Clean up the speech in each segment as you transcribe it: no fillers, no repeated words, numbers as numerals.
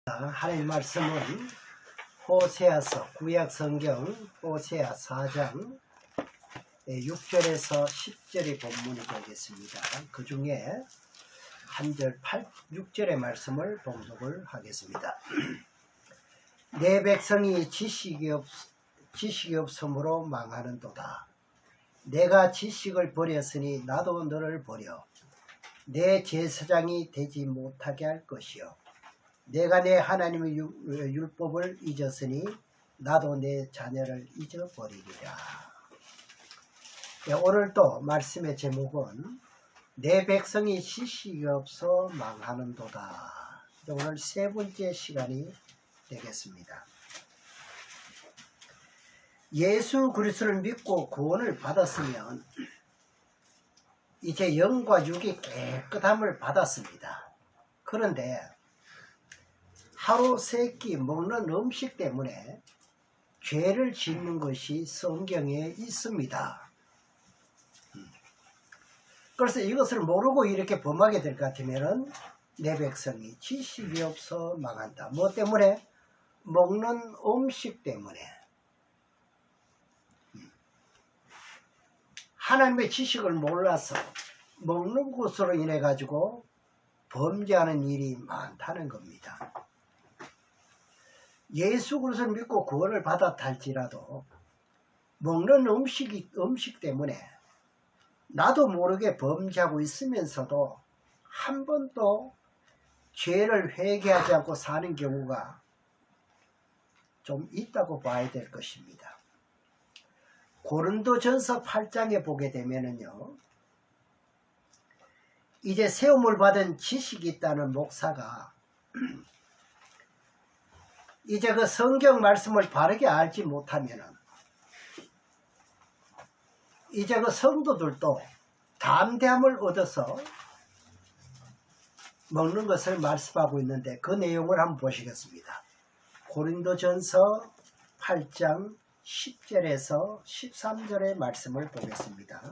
하나님 말씀은 호세아서 구약성경 호세아 4장 6절에서 10절의 본문이 되겠습니다. 그 중에 한 절 6절의 말씀을 봉독을 하겠습니다. 내 백성이 지식이 없으므로 망하는도다. 내가 지식을 버렸으니 나도 너를 버려 내 제사장이 되지 못하게 할 것이요 내가 내 하나님의 율법을 잊었으니 나도 내 자녀를 잊어버리리라. 오늘도 말씀의 제목은 내 백성이 지식이 없어 망하는도다. 오늘 세 번째 시간이 되겠습니다. 예수 그리스도를 믿고 구원을 받았으면 이제 영과 육이 깨끗함을 받았습니다. 그런데 하루 세 끼 먹는 음식 때문에 죄를 짓는 것이 성경에 있습니다. 그래서 이것을 모르고 이렇게 범하게 될 것 같으면 내 백성이 지식이 없어 망한다. 뭐 때문에? 먹는 음식 때문에. 하나님의 지식을 몰라서 먹는 것으로 인해 가지고 범죄하는 일이 많다는 겁니다. 예수 그리스도를 믿고 구원을 받았다 할지라도 먹는 음식 때문에 나도 모르게 범죄하고 있으면서도 한 번도 죄를 회개하지 않고 사는 경우가 좀 있다고 봐야 될 것입니다. 고린도전서 8장에 보게 되면은요, 이제 세움을 받은 지식이 있다는 목사가 이제 그 성경 말씀을 바르게 알지 못하면은 이제 그 성도들도 담대함을 얻어서 먹는 것을 말씀하고 있는데 그 내용을 한번 보시겠습니다. 고린도전서 8장 10절에서 13절의 말씀을 보겠습니다.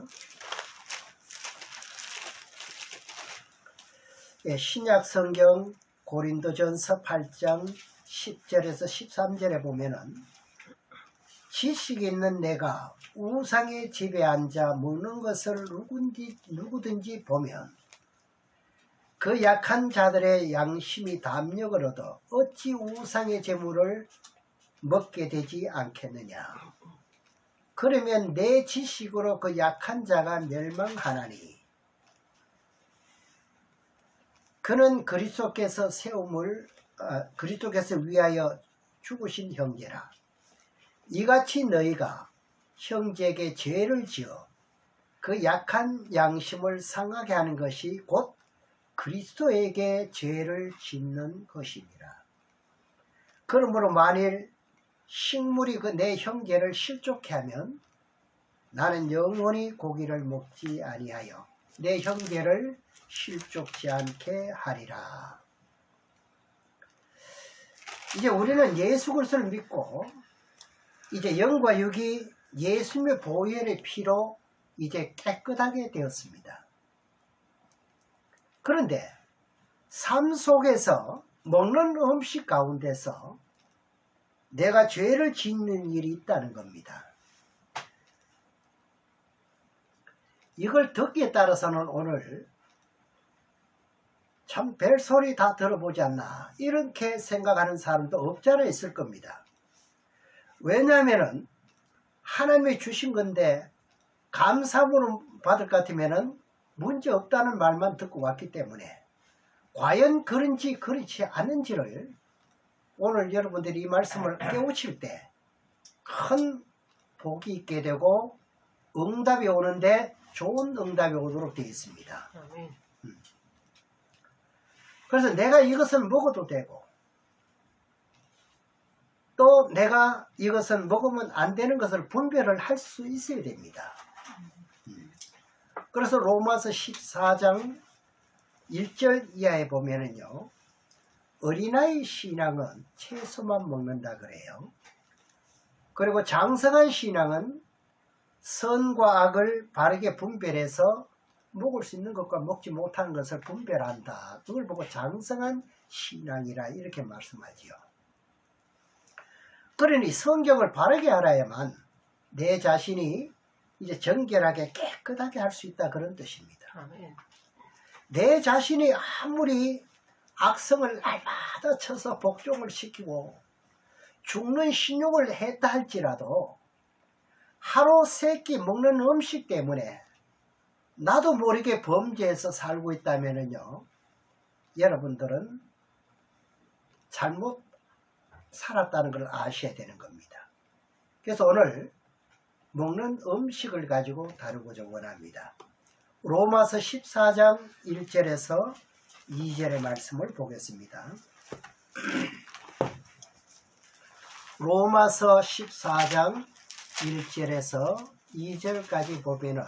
신약 성경 고린도전서 8장 10절에서 13절에 보면은 지식이 있는 내가 우상의 집에 앉아 먹는 것을 누구든지 보면 그 약한 자들의 양심이 담력을 얻어 어찌 우상의 재물을 먹게 되지 않겠느냐. 그러면 내 지식으로 그 약한 자가 멸망하나니 그는 그리스도께서 위하여 죽으신 형제라. 이같이 너희가 형제에게 죄를 지어 그 약한 양심을 상하게 하는 것이 곧 그리스도에게 죄를 짓는 것이니라. 그러므로 만일 식물이 내 형제를 실족해 하면 나는 영원히 고기를 먹지 아니하여 내 형제를 실족지 않게 하리라. 이제 우리는 예수 그리스도를 믿고 이제 영과 육이 예수님의 보혈의 피로 이제 깨끗하게 되었습니다. 그런데 삶 속에서 먹는 음식 가운데서 내가 죄를 짓는 일이 있다는 겁니다. 이걸 듣기에 따라서는 오늘 참 별소리 다 들어보지 않나 이렇게 생각하는 사람도 없지 않아 있을 겁니다. 왜냐하면 하나님이 주신 건데 감사함으로 받을 것 같으면 문제 없다는 말만 듣고 왔기 때문에 과연 그런지 그렇지 않은지를 오늘 여러분들이 이 말씀을 깨우칠 때 큰 복이 있게 되고 응답이 오는데 좋은 응답이 오도록 되어 있습니다. 그래서 내가 이것을 먹어도 되고 또 내가 이것은 먹으면 안 되는 것을 분별을 할 수 있어야 됩니다. 그래서 로마서 14장 1절 이하에 보면은요, 어린아이 신앙은 채소만 먹는다 그래요. 그리고 장성한 신앙은 선과 악을 바르게 분별해서 먹을 수 있는 것과 먹지 못하는 것을 분별한다. 그걸 보고 장성한 신앙이라 이렇게 말씀하지요. 그러니 성경을 바르게 알아야만 내 자신이 이제 정결하게 깨끗하게 할 수 있다, 그런 뜻입니다. 아멘. 내 자신이 아무리 악성을 날마다 쳐서 복종을 시키고 죽는 신욕을 했다 할지라도 하루 세 끼 먹는 음식 때문에 나도 모르게 범죄해서 살고 있다면요, 여러분들은 잘못 살았다는 걸 아셔야 되는 겁니다. 그래서 오늘 먹는 음식을 가지고 다루고자 원합니다. 로마서 14장 1절에서 2절의 말씀을 보겠습니다. 로마서 14장 1절에서 2절까지 보면은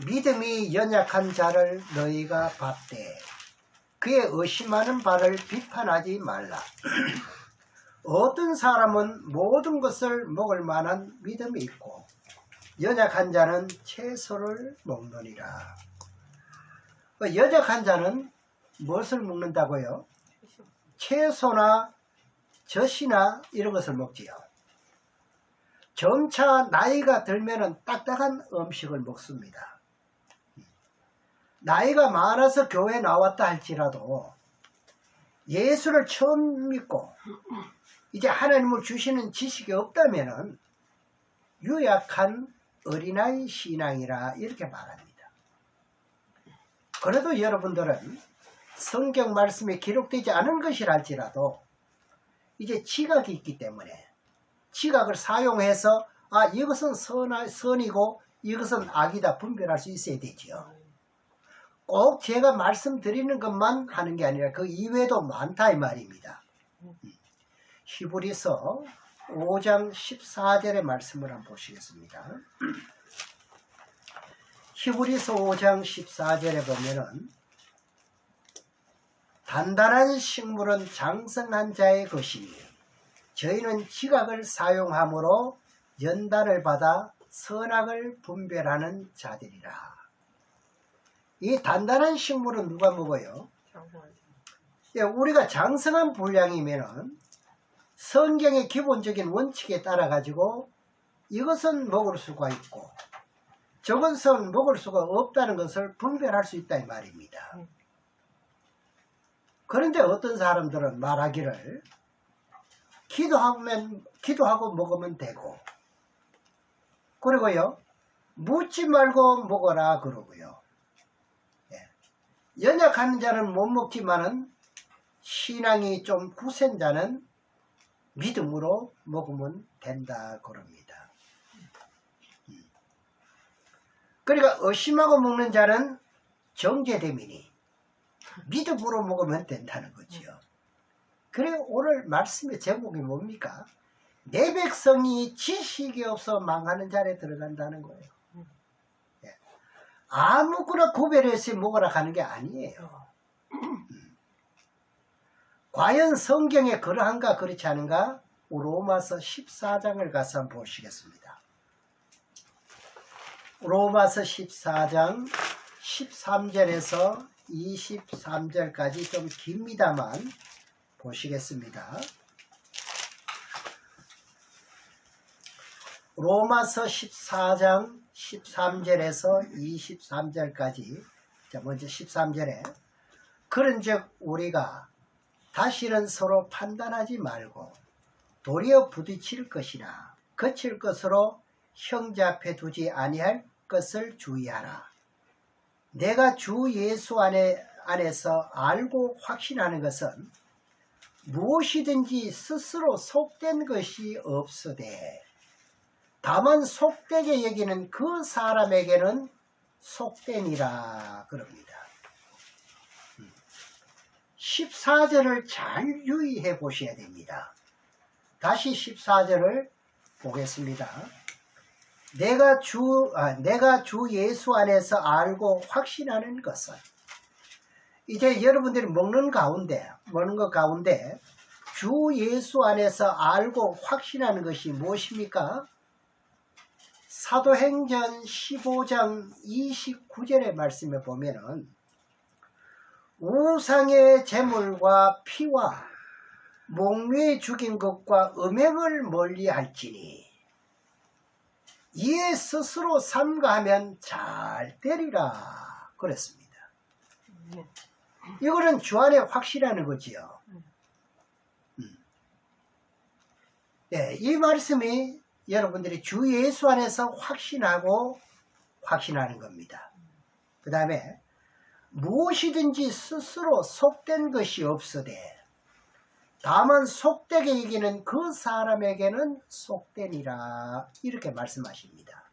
믿음이 연약한 자를 너희가 받되 그의 의심하는 바를 비판하지 말라. 어떤 사람은 모든 것을 먹을 만한 믿음이 있고 연약한 자는 채소를 먹느니라. 연약한 자는 무엇을 먹는다고요? 채소나 젖이나 이런 것을 먹지요. 점차 나이가 들면은 딱딱한 음식을 먹습니다. 나이가 많아서 교회에 나왔다 할지라도 예수를 처음 믿고 이제 하나님을 주시는 지식이 없다면은 유약한 어린아이 신앙이라 이렇게 말합니다. 그래도 여러분들은 성경 말씀에 기록되지 않은 것이라 할지라도 이제 지각이 있기 때문에 지각을 사용해서 이것은 선이고 이것은 악이다 분별할 수 있어야 되지요. 꼭 제가 말씀드리는 것만 하는 게 아니라 그 이외에도 많다 이 말입니다. 히브리서 5장 14절의 말씀을 한번 보시겠습니다. 히브리서 5장 14절에 보면은 단단한 식물은 장성한 자의 것이니 저희는 지각을 사용함으로 연단을 받아 선악을 분별하는 자들이라. 이 단단한 식물은 누가 먹어요? 우리가 장성한 분량이면은 성경의 기본적인 원칙에 따라 가지고 이것은 먹을 수가 있고 저것은 먹을 수가 없다는 것을 분별할 수 있다 이 말입니다. 그런데 어떤 사람들은 말하기를 기도하고 먹으면 되고, 그리고요 묻지 말고 먹어라 그러고요. 연약한 자는 못 먹지만은 신앙이 좀 굳은 자는 믿음으로 먹으면 된다 그럽니다. 그러니까 의심하고 먹는 자는 정죄됨이니 믿음으로 먹으면 된다는 거지요. 그래 오늘 말씀의 제목이 뭡니까? 내 백성이 지식이 없어 망하는 자리에 들어간다는 거예요. 아무거나 구별해서 먹으라 하는 게 아니에요. 과연 성경에 그러한가 그렇지 않은가? 로마서 14장을 가서 한번 보시겠습니다. 로마서 14장 13절에서 23절까지 좀 깁니다만 보시겠습니다. 로마서 14장 13절에서 23절까지, 자 먼저 13절에 그런즉 우리가 다시는 서로 판단하지 말고 도리어 부딪힐 것이나 거칠 것으로 형제 앞에 두지 아니할 것을 주의하라. 내가 주 예수 안에서 알고 확신하는 것은 무엇이든지 스스로 속된 것이 없으되 다만 속되게 여기는 그 사람에게는 속되니라 그럽니다. 14절을 잘 유의해 보셔야 됩니다. 다시 14절을 보겠습니다. 내가 주 예수 안에서 알고 확신하는 것은, 이제 여러분들이 먹는 것 가운데 주 예수 안에서 알고 확신하는 것이 무엇입니까? 사도행전 15장 29절의 말씀에 보면은 우상의 제물과 피와 목매에 죽인 것과 음행을 멀리할지니 이에 스스로 삼가하면 잘 되리라 그랬습니다. 이거는 주 안에 확실하는 거지요. 네, 이 말씀이 여러분들이 주 예수 안에서 확신하고 확신하는 겁니다. 그 다음에 무엇이든지 스스로 속된 것이 없으되 다만 속되게 이기는 그 사람에게는 속되니라 이렇게 말씀하십니다.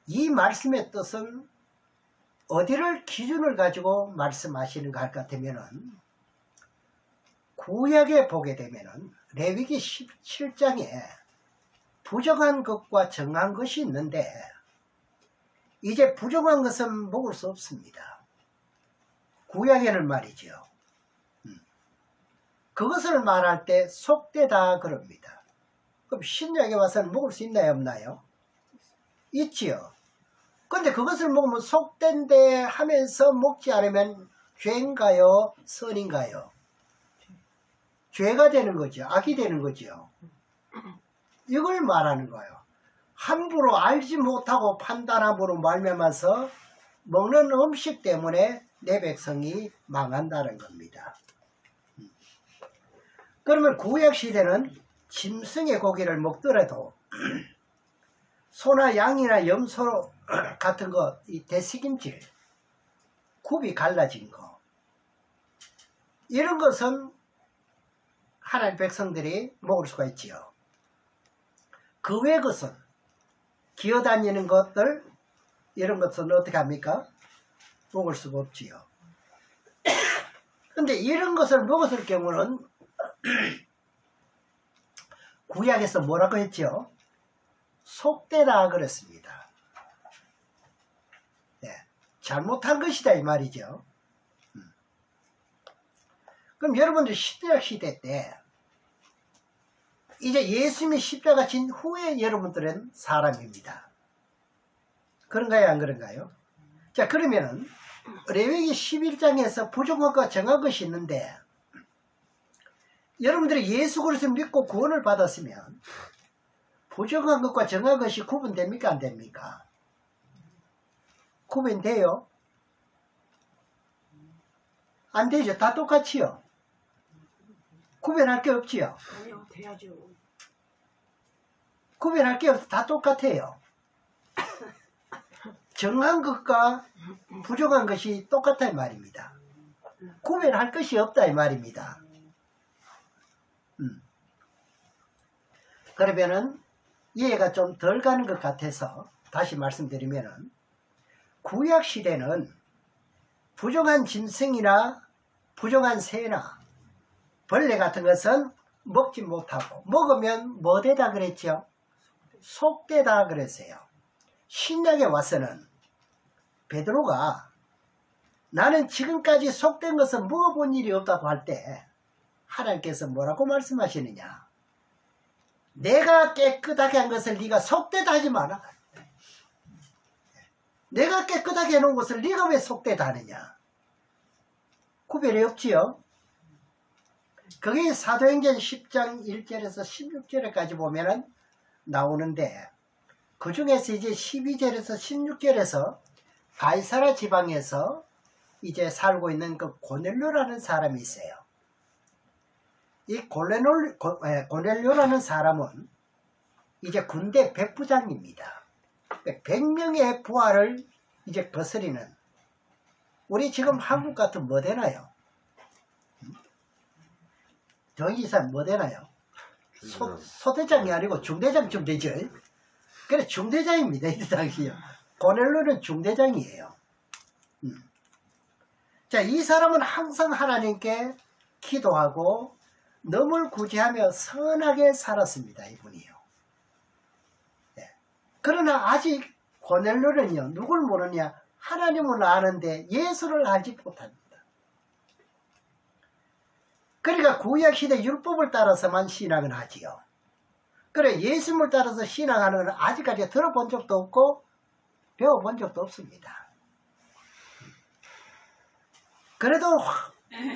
이 말씀의 뜻은 어디를 기준을 가지고 말씀하시는가 할 것 같으면은 구약에 보게 되면은 레위기 17장에 부정한 것과 정한 것이 있는데 이제 부정한 것은 먹을 수 없습니다. 구약에는 말이죠. 그것을 말할 때 속되다 그럽니다. 그럼 신약에 와서는 먹을 수 있나요 없나요? 있지요. 근데 그것을 먹으면 속된데 하면서 먹지 않으면 죄인가요? 선인가요? 죄가 되는 거죠. 악이 되는 거죠. 이걸 말하는 거예요. 함부로 알지 못하고 판단함으로 말미암아서 먹는 음식 때문에 내 백성이 망한다는 겁니다. 그러면 구약시대는 짐승의 고기를 먹더라도 소나 양이나 염소 같은 거, 이 대식임질, 굽이 갈라진 거 이런 것은 하나님 백성들이 먹을 수가 있지요. 그 외의 것은 기어다니는 것들 이런 것은 어떻게 합니까? 먹을 수가 없지요. 근데 이런 것을 먹었을 경우는 구약에서 뭐라고 했죠? 속되다 그랬습니다. 네, 잘못한 것이다 이 말이죠. 그럼 여러분들 신약 시대 때 이제 예수님이 십자가 진 후에 여러분들은 사람입니다. 그런가요 안 그런가요? 자 그러면은 레위기 11장에서 부정한 것과 정한 것이 있는데 여러분들이 예수 그리스도를 믿고 구원을 받았으면 부정한 것과 정한 것이 구분됩니까 안 됩니까? 구분돼요? 안 되죠. 다 똑같이요. 구별할 게 없지요. 아니요, 돼야죠. 구별할 게 없어. 다 똑같아요. 정한 것과 부정한 것이 똑같다 이 말입니다. 구별할 것이 없다 이 말입니다. 그러면은 이해가 좀 덜 가는 것 같아서 다시 말씀드리면은 구약 시대는 부정한 짐승이나 부정한 새나 벌레 같은 것은 먹지 못하고 먹으면 뭐 되다 그랬죠? 속되다 그랬어요. 신약에 와서는 베드로가 나는 지금까지 속된 것은 먹어본 일이 없다고 할 때 하나님께서 뭐라고 말씀하시느냐? 내가 깨끗하게 한 것을 네가 속되다 하지 마라. 내가 깨끗하게 해놓은 것을 네가 왜 속되다 하느냐? 구별이 없지요. 그게 사도행전 10장 1절에서 16절까지 보면은 나오는데 그 중에서 이제 12절에서 16절에서 가이사라 지방에서 이제 살고 있는 그 고넬료라는 사람이 있어요. 이 고넬료라는 사람은 이제 군대 백부장입니다. 100명의 부하를 이제 거스리는 우리 지금 한국 같은 뭐 되나요? 정의사 뭐 되나요? 소대장이 아니고 중대장쯤 되죠. 그래 중대장입니다. 이 당시요. 고넬료는 중대장이에요. 자, 이 사람은 항상 하나님께 기도하고 넘을 구제하며 선하게 살았습니다. 이분이요. 네. 그러나 아직 고넬료는요. 누굴 모르냐? 하나님을 아는데 예수를 알지 못합니다. 그러니까 구약시대 율법을 따라서만 신앙을 하지요. 그래, 예수님을 따라서 신앙하는 건 아직까지 들어본 적도 없고 배워본 적도 없습니다. 그래도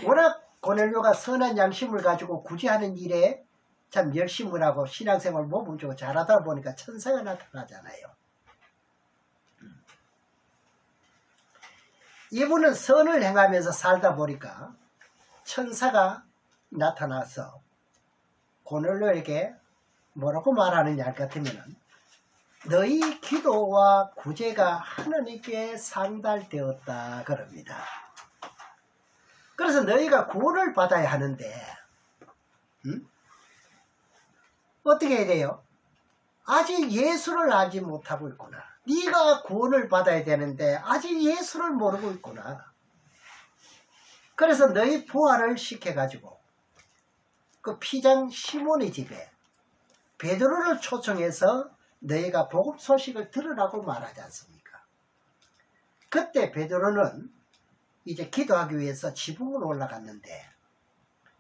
워낙 고넬료가 선한 양심을 가지고 굳이 하는 일에 참 열심을 하고 신앙생활 몸을 주고 잘하다 보니까 천사가 나타나잖아요. 이분은 선을 행하면서 살다 보니까 천사가 나타나서 고넬료에게 뭐라고 말하느냐 할 것 같으면 너희 기도와 구제가 하나님께 상달되었다 그럽니다. 그래서 너희가 구원을 받아야 하는데 어떻게 해야 돼요? 아직 예수를 알지 못하고 있구나. 네가 구원을 받아야 되는데 아직 예수를 모르고 있구나. 그래서 너희 부활을 시켜가지고 그 피장 시몬의 집에 베드로를 초청해서 너희가 복음 소식을 들으라고 말하지 않습니까? 그때 베드로는 이제 기도하기 위해서 지붕으로 올라갔는데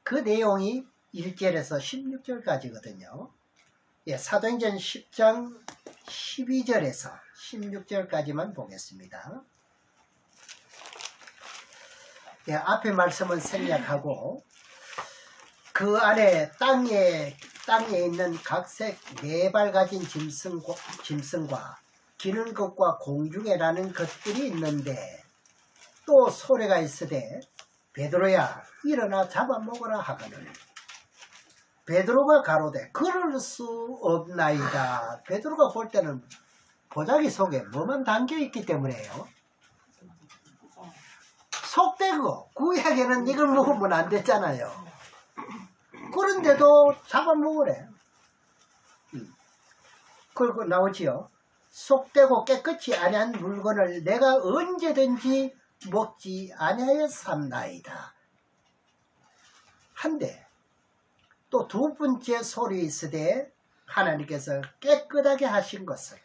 그 내용이 1절에서 16절까지거든요. 예, 사도행전 10장 12절에서 16절까지만 보겠습니다. 예, 앞에 말씀은 생략하고 그 안에 땅에 있는 각색 4발 가진 짐승과 기는 것과 공중에 나는 것들이 있는데 또 소리가 있으되 베드로야 일어나 잡아먹으라 하거늘 베드로가 가로되 그럴 수 없나이다. 베드로가 볼 때는 보자기 속에 뭐만 담겨있기 때문에요. 속되고 구약에는 이걸 먹으면 안 됐잖아요. 그런데도 잡아먹으래. 그리고 나오지요. 속되고 깨끗이 아니한 물건을 내가 언제든지 먹지 아니하였삼나이다. 한데 또 두 번째 소리 있으되 하나님께서 깨끗하게 하신 것을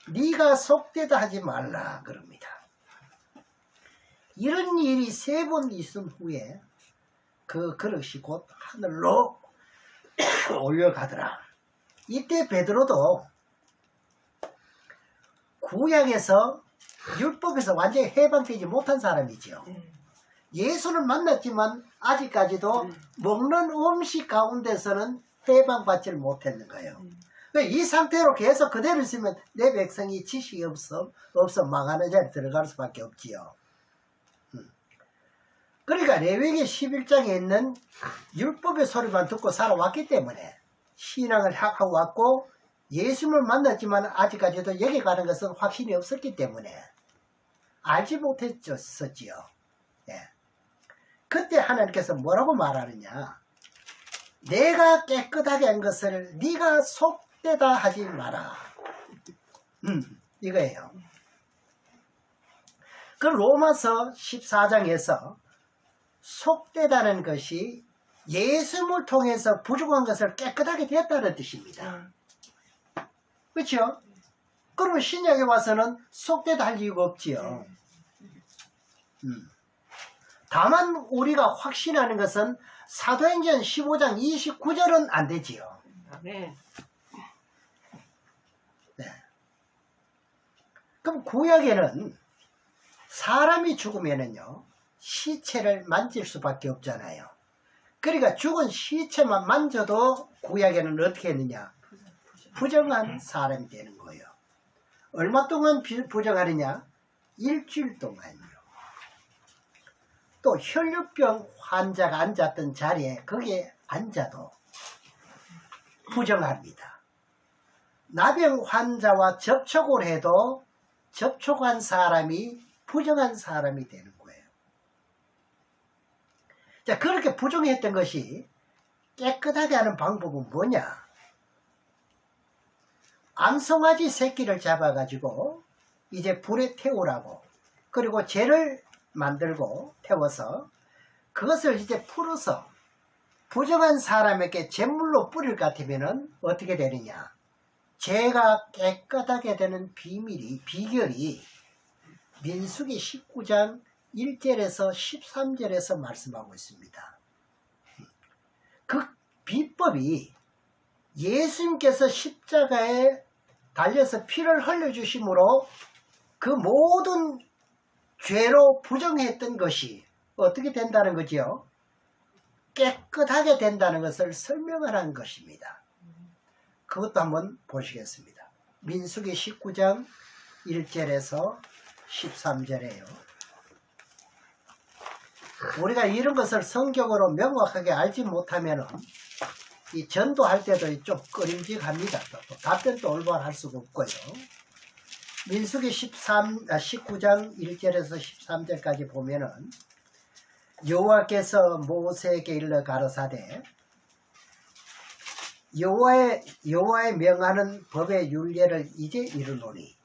네가 속되다 하지 말라 그럽니다. 이런 일이 3번 있은 후에 그 그릇이 곧 하늘로 올려가더라. 이때 베드로도 구약에서 율법에서 완전히 해방되지 못한 사람이죠. 예수를 만났지만 아직까지도 먹는 음식 가운데서는 해방받지 못했는 거예요. 이 상태로 계속 그대로 있으면 내 백성이 지식이 없어 망하는 자리에 들어갈 수밖에 없지요. 그러니까 레위기 11장에 있는 율법의 소리만 듣고 살아왔기 때문에 신앙을 하고 왔고 예수를 만났지만 아직까지도 여기 가는 것은 확신이 없었기 때문에 알지 못했었지요. 예. 그때 하나님께서 뭐라고 말하느냐, 내가 깨끗하게 한 것을 네가 속되다 하지 마라. 이거예요. 그 로마서 14장에서 속되다는 것이 예수를 통해서 부족한 것을 깨끗하게 되었다는 뜻입니다. 그렇죠? 그러면 신약에 와서는 속되다 할 이유가 없지요. 다만 우리가 확신하는 것은 사도행전 15장 29절은 안 되지요. 네. 네. 그럼 구약에는 사람이 죽으면은요 시체를 만질 수밖에 없잖아요. 그러니까 죽은 시체만 만져도 구약에는 어떻게 했느냐, 부정한 사람이 되는 거예요. 얼마 동안 부정하느냐? 일주일 동안요. 또 혈류병 환자가 앉았던 자리에 거기에 앉아도 부정합니다. 나병 환자와 접촉을 해도 접촉한 사람이 부정한 사람이 되는 거예요. 자, 그렇게 부정했던 것이 깨끗하게 하는 방법은 뭐냐? 암송아지 새끼를 잡아가지고 이제 불에 태우라고, 그리고 재를 만들고 태워서 그것을 이제 풀어서 부정한 사람에게 제물로 뿌릴 것 같으면 어떻게 되느냐, 죄가 깨끗하게 되는 비결이 민수기 19장 1절에서 13절에서 말씀하고 있습니다. 그 비법이 예수님께서 십자가에 달려서 피를 흘려주심으로 그 모든 죄로 부정했던 것이 어떻게 된다는 거지요? 깨끗하게 된다는 것을 설명을 한 것입니다. 그것도 한번 보시겠습니다. 민수기 19장 1절에서 13절에요. 우리가 이런 것을 성경으로 명확하게 알지 못하면 이 전도할 때도 좀 꺼림직합니다. 또 답변도 올바로 할 수가 없고요. 민수기 19장 1절에서 13절까지 보면은 여호와께서 모세에게 일러 가라사대 여호와의 명하는 법의 율례를 이제 이르노니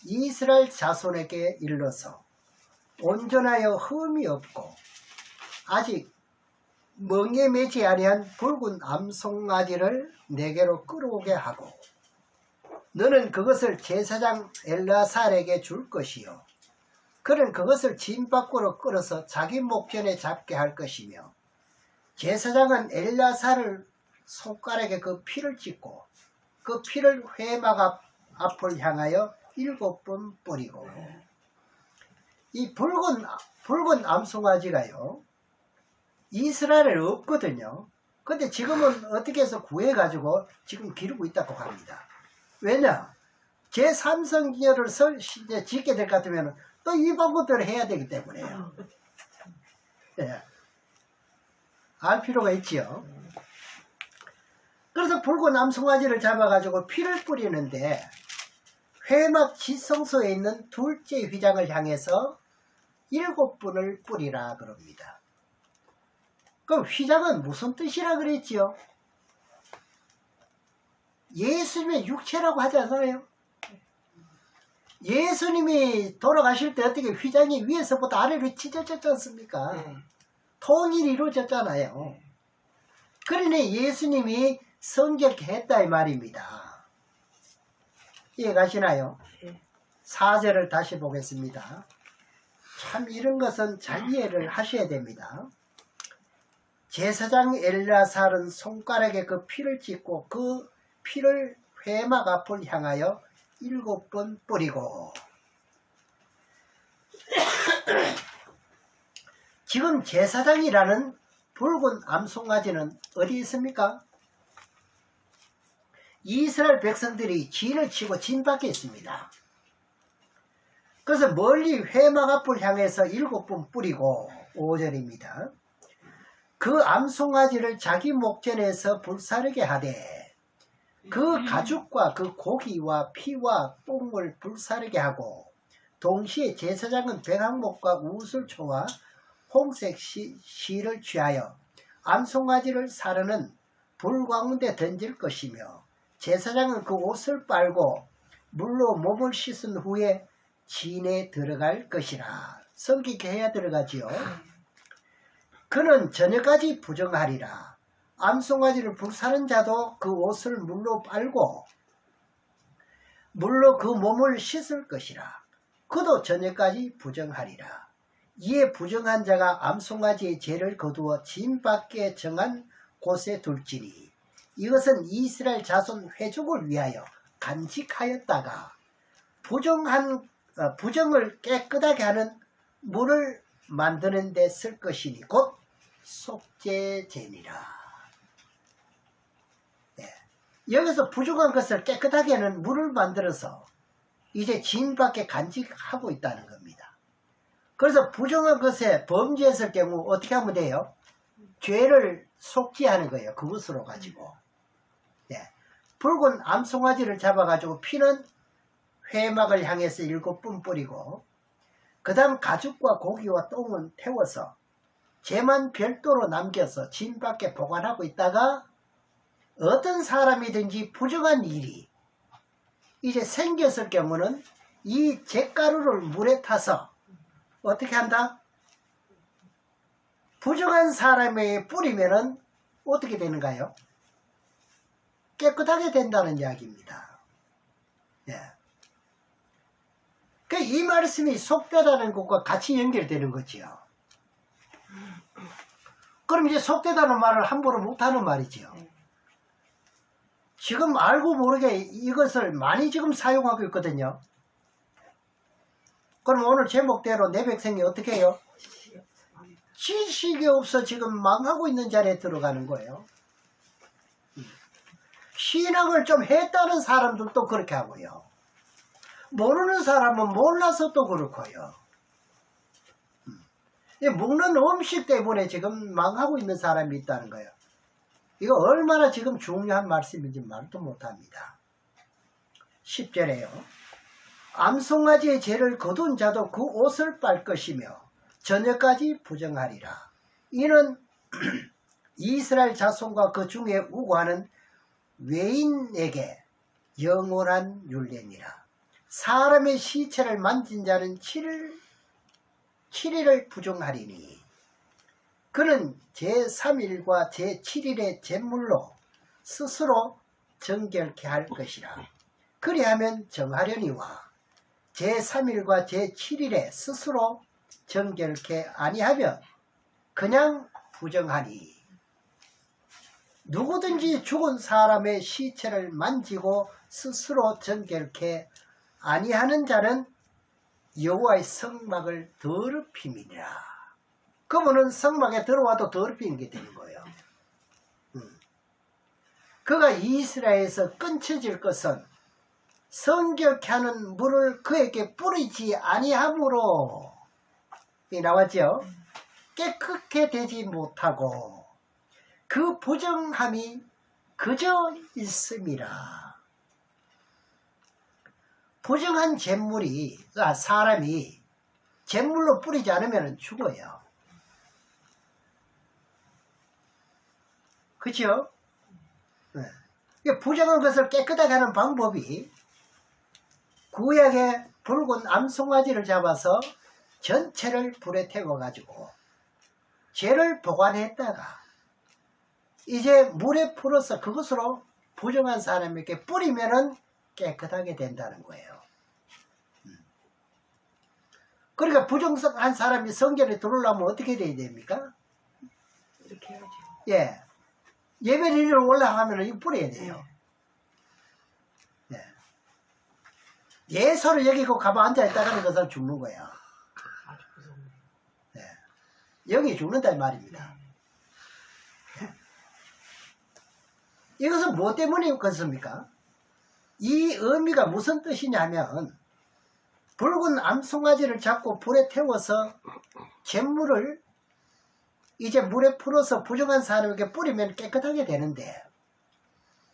이스라엘 자손에게 일러서 온전하여 흠이 없고 아직 멍에 매지 아니한 붉은 암송아지를 내게로 끌어오게 하고 너는 그것을 제사장 엘르아살에게 줄 것이요 그는 그것을 진 밖으로 끌어서 자기 목전에 잡게 할 것이며 제사장은 엘르아살을 손가락에 그 피를 찍고 그 피를 회막 앞을 향하여 7번 뿌리고 이 붉은 암송아지가요 이스라엘에 없거든요. 근데 지금은 어떻게 해서 구해가지고 지금 기르고 있다고 합니다. 왜냐? 제3성전을 짓게 될 것 같으면 또 이 방법대로 해야 되기 때문에요. 네. 알 필요가 있지요. 그래서 붉은 암송아지를 잡아가지고 피를 뿌리는데 회막 지성소에 있는 둘째 휘장을 향해서 7번을 뿌리라 그럽니다. 그럼 휘장은 무슨 뜻이라 그랬지요? 예수님의 육체라고 하지 않아요? 예수님이 돌아가실 때 어떻게 휘장이 위에서부터 아래로 찢어졌지 않습니까? 통일이 이루어졌잖아요. 그러니 예수님이 성결했다 이 말입니다. 이해가시나요? 4절을 다시 보겠습니다. 참 이런 것은 잘 이해를 하셔야 됩니다. 제사장 엘르아살은 손가락에 그 피를 찍고 그 피를 회막 앞을 향하여 7번 뿌리고 지금 제사장이라는 붉은 암송아지는 어디 있습니까? 이스라엘 백성들이 진을 치고 진 밖에 있습니다. 그래서 멀리 회막 앞을 향해서 7번 뿌리고 5절입니다. 그 암송아지를 자기 목전에서 불사르게 하되 그 가죽과 그 고기와 피와 똥을 불사르게 하고 동시에 제사장은 백항목과 우슬초와 홍색 실을 취하여 암송아지를 사르는 불 가운데 던질 것이며 제사장은 그 옷을 빨고 물로 몸을 씻은 후에 진에 들어갈 것이라. 성기게 해야 들어가지요. 그는 저녁까지 부정하리라. 암송아지를 불사른 자도 그 옷을 물로 빨고 물로 그 몸을 씻을 것이라. 그도 저녁까지 부정하리라. 이에 부정한 자가 암송아지의 죄를 거두어 진 밖에 정한 곳에 둘지니 이것은 이스라엘 자손 회족을 위하여 간직하였다가 부정을 깨끗하게 하는 물을 만드는 데 쓸 것이니 곧 속죄제니라. 여기서 부정한 것을 깨끗하게 하는 물을 만들어서 이제 진 밖에 간직하고 있다는 겁니다. 그래서 부정한 것에 범죄했을 경우 어떻게 하면 돼요? 죄를 속죄하는 거예요. 그것으로 가지고. 붉은 암송아지를 잡아가지고 피는 회막을 향해서 7번 뿌리고 그 다음 가죽과 고기와 똥은 태워서 죄만 별도로 남겨서 진 밖에 보관하고 있다가 어떤 사람이든지 부정한 일이 이제 생겼을 경우는 이 잿가루를 물에 타서 어떻게 한다? 부정한 사람에게 뿌리면은 어떻게 되는가요? 깨끗하게 된다는 이야기입니다. 이 말씀이 속되다는 것과 같이 연결되는 거지요. 그럼 이제 속되다는 말을 함부로 못하는 말이지요. 지금 알고 모르게 이것을 많이 지금 사용하고 있거든요. 그럼 오늘 제목대로 내 백성이 어떻게 해요? 지식이 없어 지금 망하고 있는 자리에 들어가는 거예요. 신앙을 좀 했다는 사람들도 그렇게 하고요. 모르는 사람은 몰라서 또 그렇고요. 먹는 음식 때문에 지금 망하고 있는 사람이 있다는 거예요. 이거 얼마나 지금 중요한 말씀인지 말도 못합니다. 10절에요. 암송아지의 죄를 거둔 자도 그 옷을 빨 것이며 저녁까지 부정하리라. 이는 이스라엘 자손과 그 중에 우고하는 외인에게 영원한 율례니라. 사람의 시체를 만진 자는 7일을 부정하리니 그는 제3일과 제7일의 제물로 스스로 정결케 할 것이라. 그리하면 정하려니와 제3일과 제7일에 스스로 정결케 아니하면 그냥 부정하니 누구든지 죽은 사람의 시체를 만지고 스스로 정결케 아니하는 자는 여호와의 성막을 더럽힘이니라. 그분은 성막에 들어와도 더럽히는 게 되는 거예요. 그가 이스라엘에서 끊쳐질 것은 성결케 하는 물을 그에게 뿌리지 아니하므로 이 나왔죠. 깨끗게 되지 못하고 그 부정함이 그저 있음이라. 부정한 잿물이 사람이 잿물로 뿌리지 않으면 죽어요. 그렇죠? 네. 부정한 것을 깨끗하게 하는 방법이 구약의 붉은 암송아지를 잡아서 전체를 불에 태워가지고 죄를 보관했다가 이제 물에 풀어서 그것으로 부정한 사람에게 뿌리면은 깨끗하게 된다는 거예요. 그러니까 부정한 사람이 성전에 들어오려면 어떻게 돼야 됩니까? 이렇게 해야죠. 예. 예배드리러 올라가면 이거 뿌려야 돼요. 네. 예서를 여기고 가만 앉아있다가는 그 사람 죽는 거예요. 아주 무섭네. 네. 영이 죽는다 이 말입니다. 네. 이것은 무엇 때문에 그렇습니까? 이 의미가 무슨 뜻이냐면 붉은 암송아지를 잡고 불에 태워서 잿물을 이제 물에 풀어서 부정한 사람에게 뿌리면 깨끗하게 되는데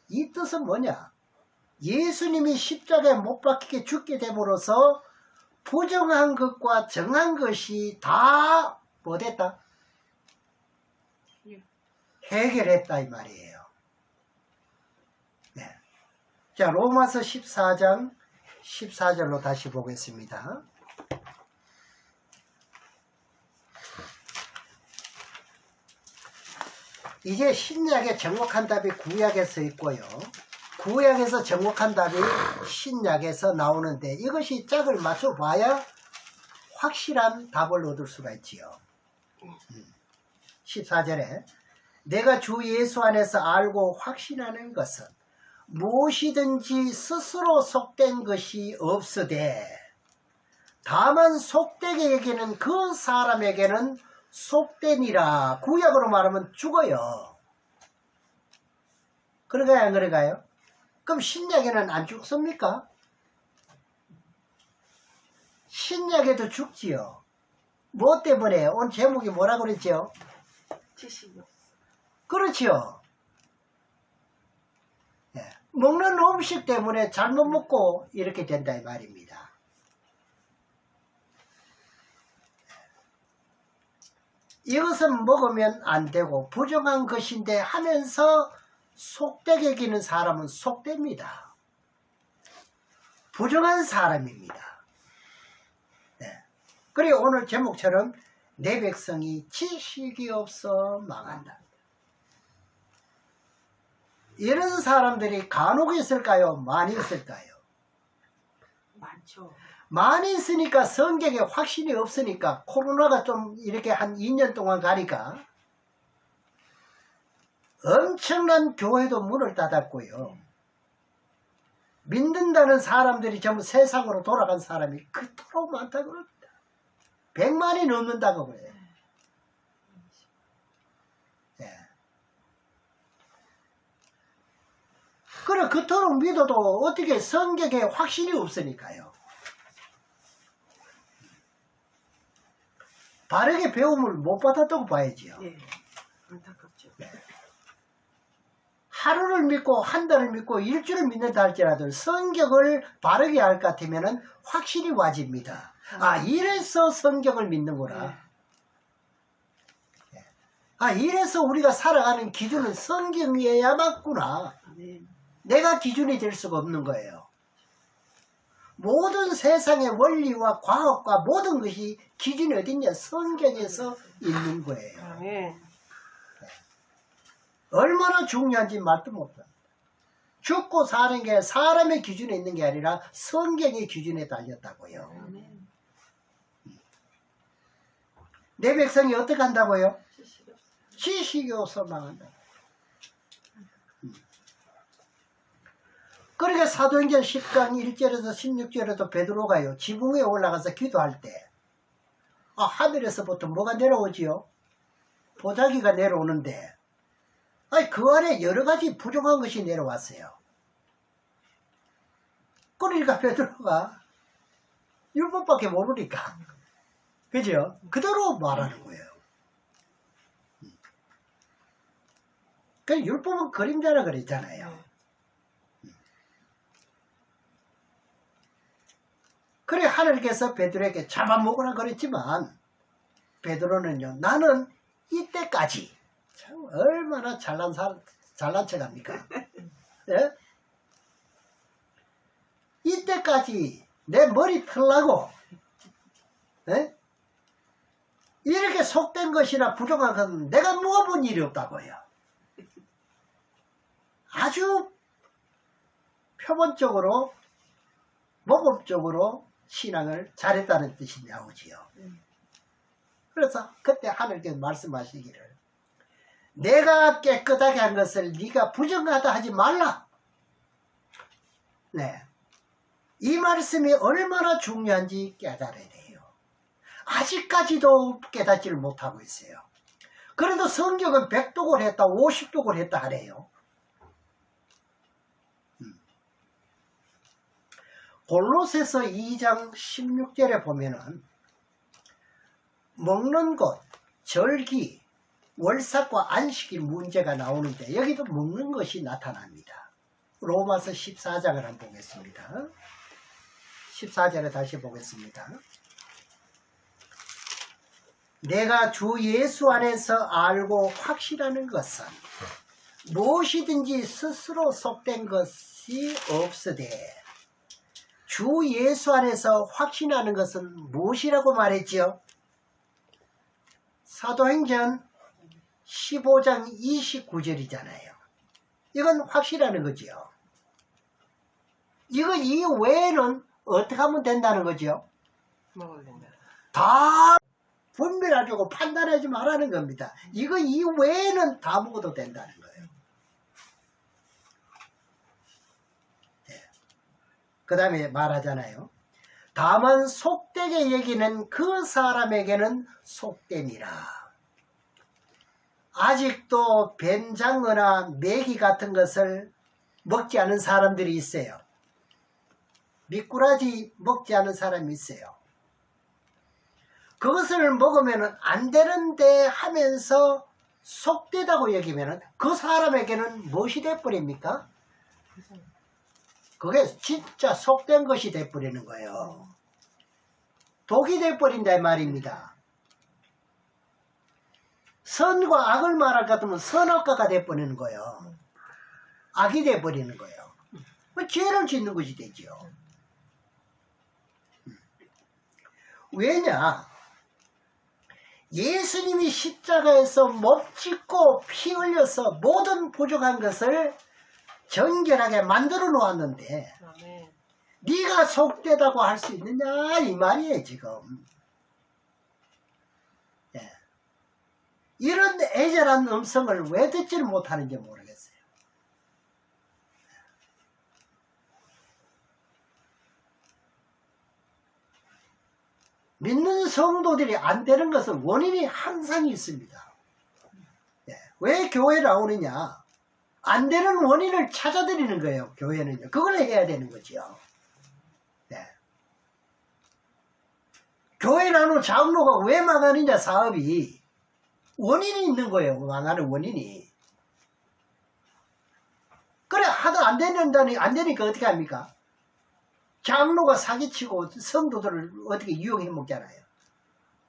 이 뜻은 뭐냐? 예수님이 십자가에 못 박히게 죽게 됨으로써 부정한 것과 정한 것이 다 뭐됐다? 해결했다 이 말이에요. 네. 자, 로마서 14장 14절로 다시 보겠습니다. 이제 신약의 정확한 답이 구약에서 있고요. 구약에서 정확한 답이 신약에서 나오는데 이것이 짝을 맞춰봐야 확실한 답을 얻을 수가 있지요. 14절에 내가 주 예수 안에서 알고 확신하는 것은 무엇이든지 스스로 속된 것이 없으되 다만 속되게 여기는 그 사람에게는 속되니라. 구약으로 말하면 죽어요. 그런가요 안 그런가요? 그럼 신약에는 안 죽습니까? 신약에도 죽지요. 뭐 때문에? 오늘 제목이 뭐라고 그랬죠? 지식이 없어. 그렇지요. 네. 먹는 음식 때문에 잘못 먹고 이렇게 된다 이 말입니다. 이것은 먹으면 안 되고 부정한 것인데 하면서 속되게 기는 사람은 속됩니다. 부정한 사람입니다. 네. 그리고 오늘 제목처럼 내 백성이 지식이 없어 망한다. 이런 사람들이 간혹 있을까요? 많이 있을까요? 많죠. 많이 있으니까 성경에 확신이 없으니까 코로나가 좀 이렇게 한 2년 동안 가니까 엄청난 교회도 문을 닫았고요. 믿는다는 사람들이 전부 세상으로 돌아간 사람이 그토록 많다고 그럽니다. 100만이 넘는다고 그래요. 예. 그래 그토록 믿어도 어떻게 성경에 확신이 없으니까요. 바르게 배움을 못 받았다고 봐야지요. 네. 안타깝죠. 하루를 믿고 한 달을 믿고 일주일을 믿는다 할지라도 성경을 바르게 할 것 같으면 확실히 와집니다. 아 이래서 성경을 믿는구나. 네. 아 이래서 우리가 살아가는 기준은 성경이어야 맞구나. 네. 내가 기준이 될 수가 없는 거예요. 모든 세상의 원리와 과학과 모든 것이 기준이 어딨냐? 성경에서 있는 거예요. 네. 얼마나 중요한지 말도 못합니다. 죽고 사는 게 사람의 기준에 있는 게 아니라 성경의 기준에 달렸다고요. 네. 내 백성이 어떻게 한다고요? 지식이 없어요. 지식이 없어 망한다. 그러니까 사도행전 10장 1절에서 16절에도 베드로가요 지붕 위에 올라가서 기도할 때 하늘에서부터 뭐가 내려오지요? 보자기가 내려오는데 그 안에 여러 가지 부족한 것이 내려왔어요. 그러니까 베드로가 율법밖에 모르니까 그죠? 그대로 말하는 거예요. 그 율법은 그림자라 그랬잖아요. 그래 하늘께서 베드로에게 잡아먹으라 그랬지만 베드로는요 나는 이때까지 참 얼마나 잘난 척합니까? 예? 이때까지 내 머리 털라고 예? 이렇게 속된 것이나 부족한 것은 내가 먹어본 일이 없다고요. 아주 표본적으로 모범적으로 신앙을 잘했다는 뜻이 나오지요. 그래서 그때 하늘께서 말씀하시기를 내가 깨끗하게 한 것을 네가 부정하다 하지 말라. 네, 이 말씀이 얼마나 중요한지 깨달아야 돼요. 아직까지도 깨닫지를 못하고 있어요. 그래도 성경은 100독을 했다 50독을 했다 하래요. 골로새서 2장 16절에 보면은 먹는 것, 절기, 월삭과 안식일 문제가 나오는데 여기도 먹는 것이 나타납니다. 로마서 14장을 한번 보겠습니다. 14절에 다시 보겠습니다. 내가 주 예수 안에서 알고 확신하는 것은 무엇이든지 스스로 속된 것이 없으되 주 예수 안에서 확신하는 것은 무엇이라고 말했지요? 사도행전 15장 29절이잖아요. 이건 확실하는 거지요. 이 외에는 어떻게 하면 된다는 거죠? 먹어야 된다. 다 분별하려고 판단하지 말라는 겁니다. 이 외에는 다 먹어도 된다는 거예요. 그 다음에 말하잖아요. 다만 속되게 여기는 그 사람에게는 속됨이라. 아직도 뱀장어나 메기 같은 것을 먹지 않은 사람들이 있어요. 미꾸라지 먹지 않은 사람이 있어요. 그것을 먹으면 안 되는데 하면서 속되다고 여기면 그 사람에게는 무엇이 돼버립니까? 그게 진짜 속된 것이 돼버리는 거예요. 독이 돼버린다 이 말입니다. 선과 악을 말할 것 같으면 선악과가 돼버리는 거예요. 악이 돼버리는 거예요. 죄를 짓는 것이 되죠. 왜냐? 예수님이 십자가에서 못 찢고 피 흘려서 모든 부족한 것을 정결하게 만들어 놓았는데 아멘. 네가 속되다고 할 수 있느냐 이 말이에요 지금. 예. 이런 애절한 음성을 왜 듣지를 못하는지 모르겠어요. 믿는 성도들이 안 되는 것은 원인이 항상 있습니다. 왜 교회 나오느냐? 안 되는 원인을 찾아드리는 거예요. 교회는요. 그걸 해야 되는 거죠. 교회 나오는 장로가 왜 망하느냐? 사업이 원인이 있는 거예요. 망하는 원인이. 그래 하도 안 되니까 어떻게 합니까? 장로가 사기치고 성도들을 어떻게 이용해 먹잖아요.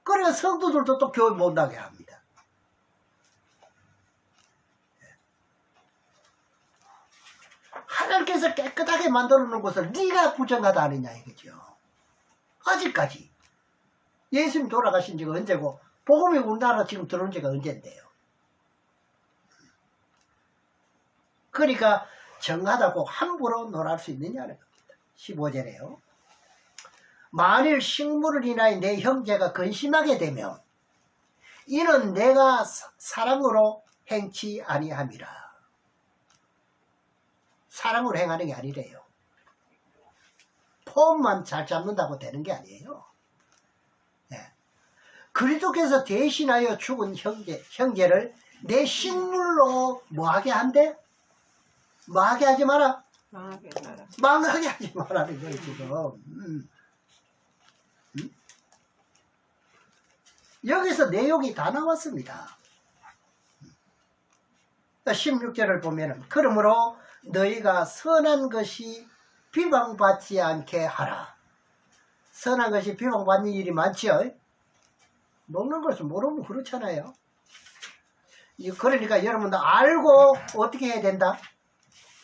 그래 성도들도 또 교회 못 나게 합니다. 하나님께서 깨끗하게 만들어 놓은 것을 네가 부정하다 하느냐 이거죠. 아직까지 예수님 돌아가신 지가 언제고 복음이 우리나라 지금 들어온 지가 언젠데요. 그러니까 정하다고 함부로 놀할 수 있느냐는 겁니다. 15절에요. 만일 식물을 인하여 내 형제가 근심하게 되면 이는 내가 사랑으로 행치 아니함이라. 사랑으로 행하는 게 아니래요. 폼만 잘 잡는다고 되는 게 아니에요. 그리스도께서 대신하여 죽은 형제를 내 식물로 뭐하게 한대? 뭐하게 하지 마라? 망하게 하지 마라는 거예요 지금. 여기서 내용이 다 나왔습니다. 16절을 보면은 그러므로 너희가 선한 것이 비방받지 않게 하라. 선한 것이 비방받는 일이 많지요. 먹는 것을 모르면 그렇잖아요. 그러니까 여러분도 알고 어떻게 해야 된다?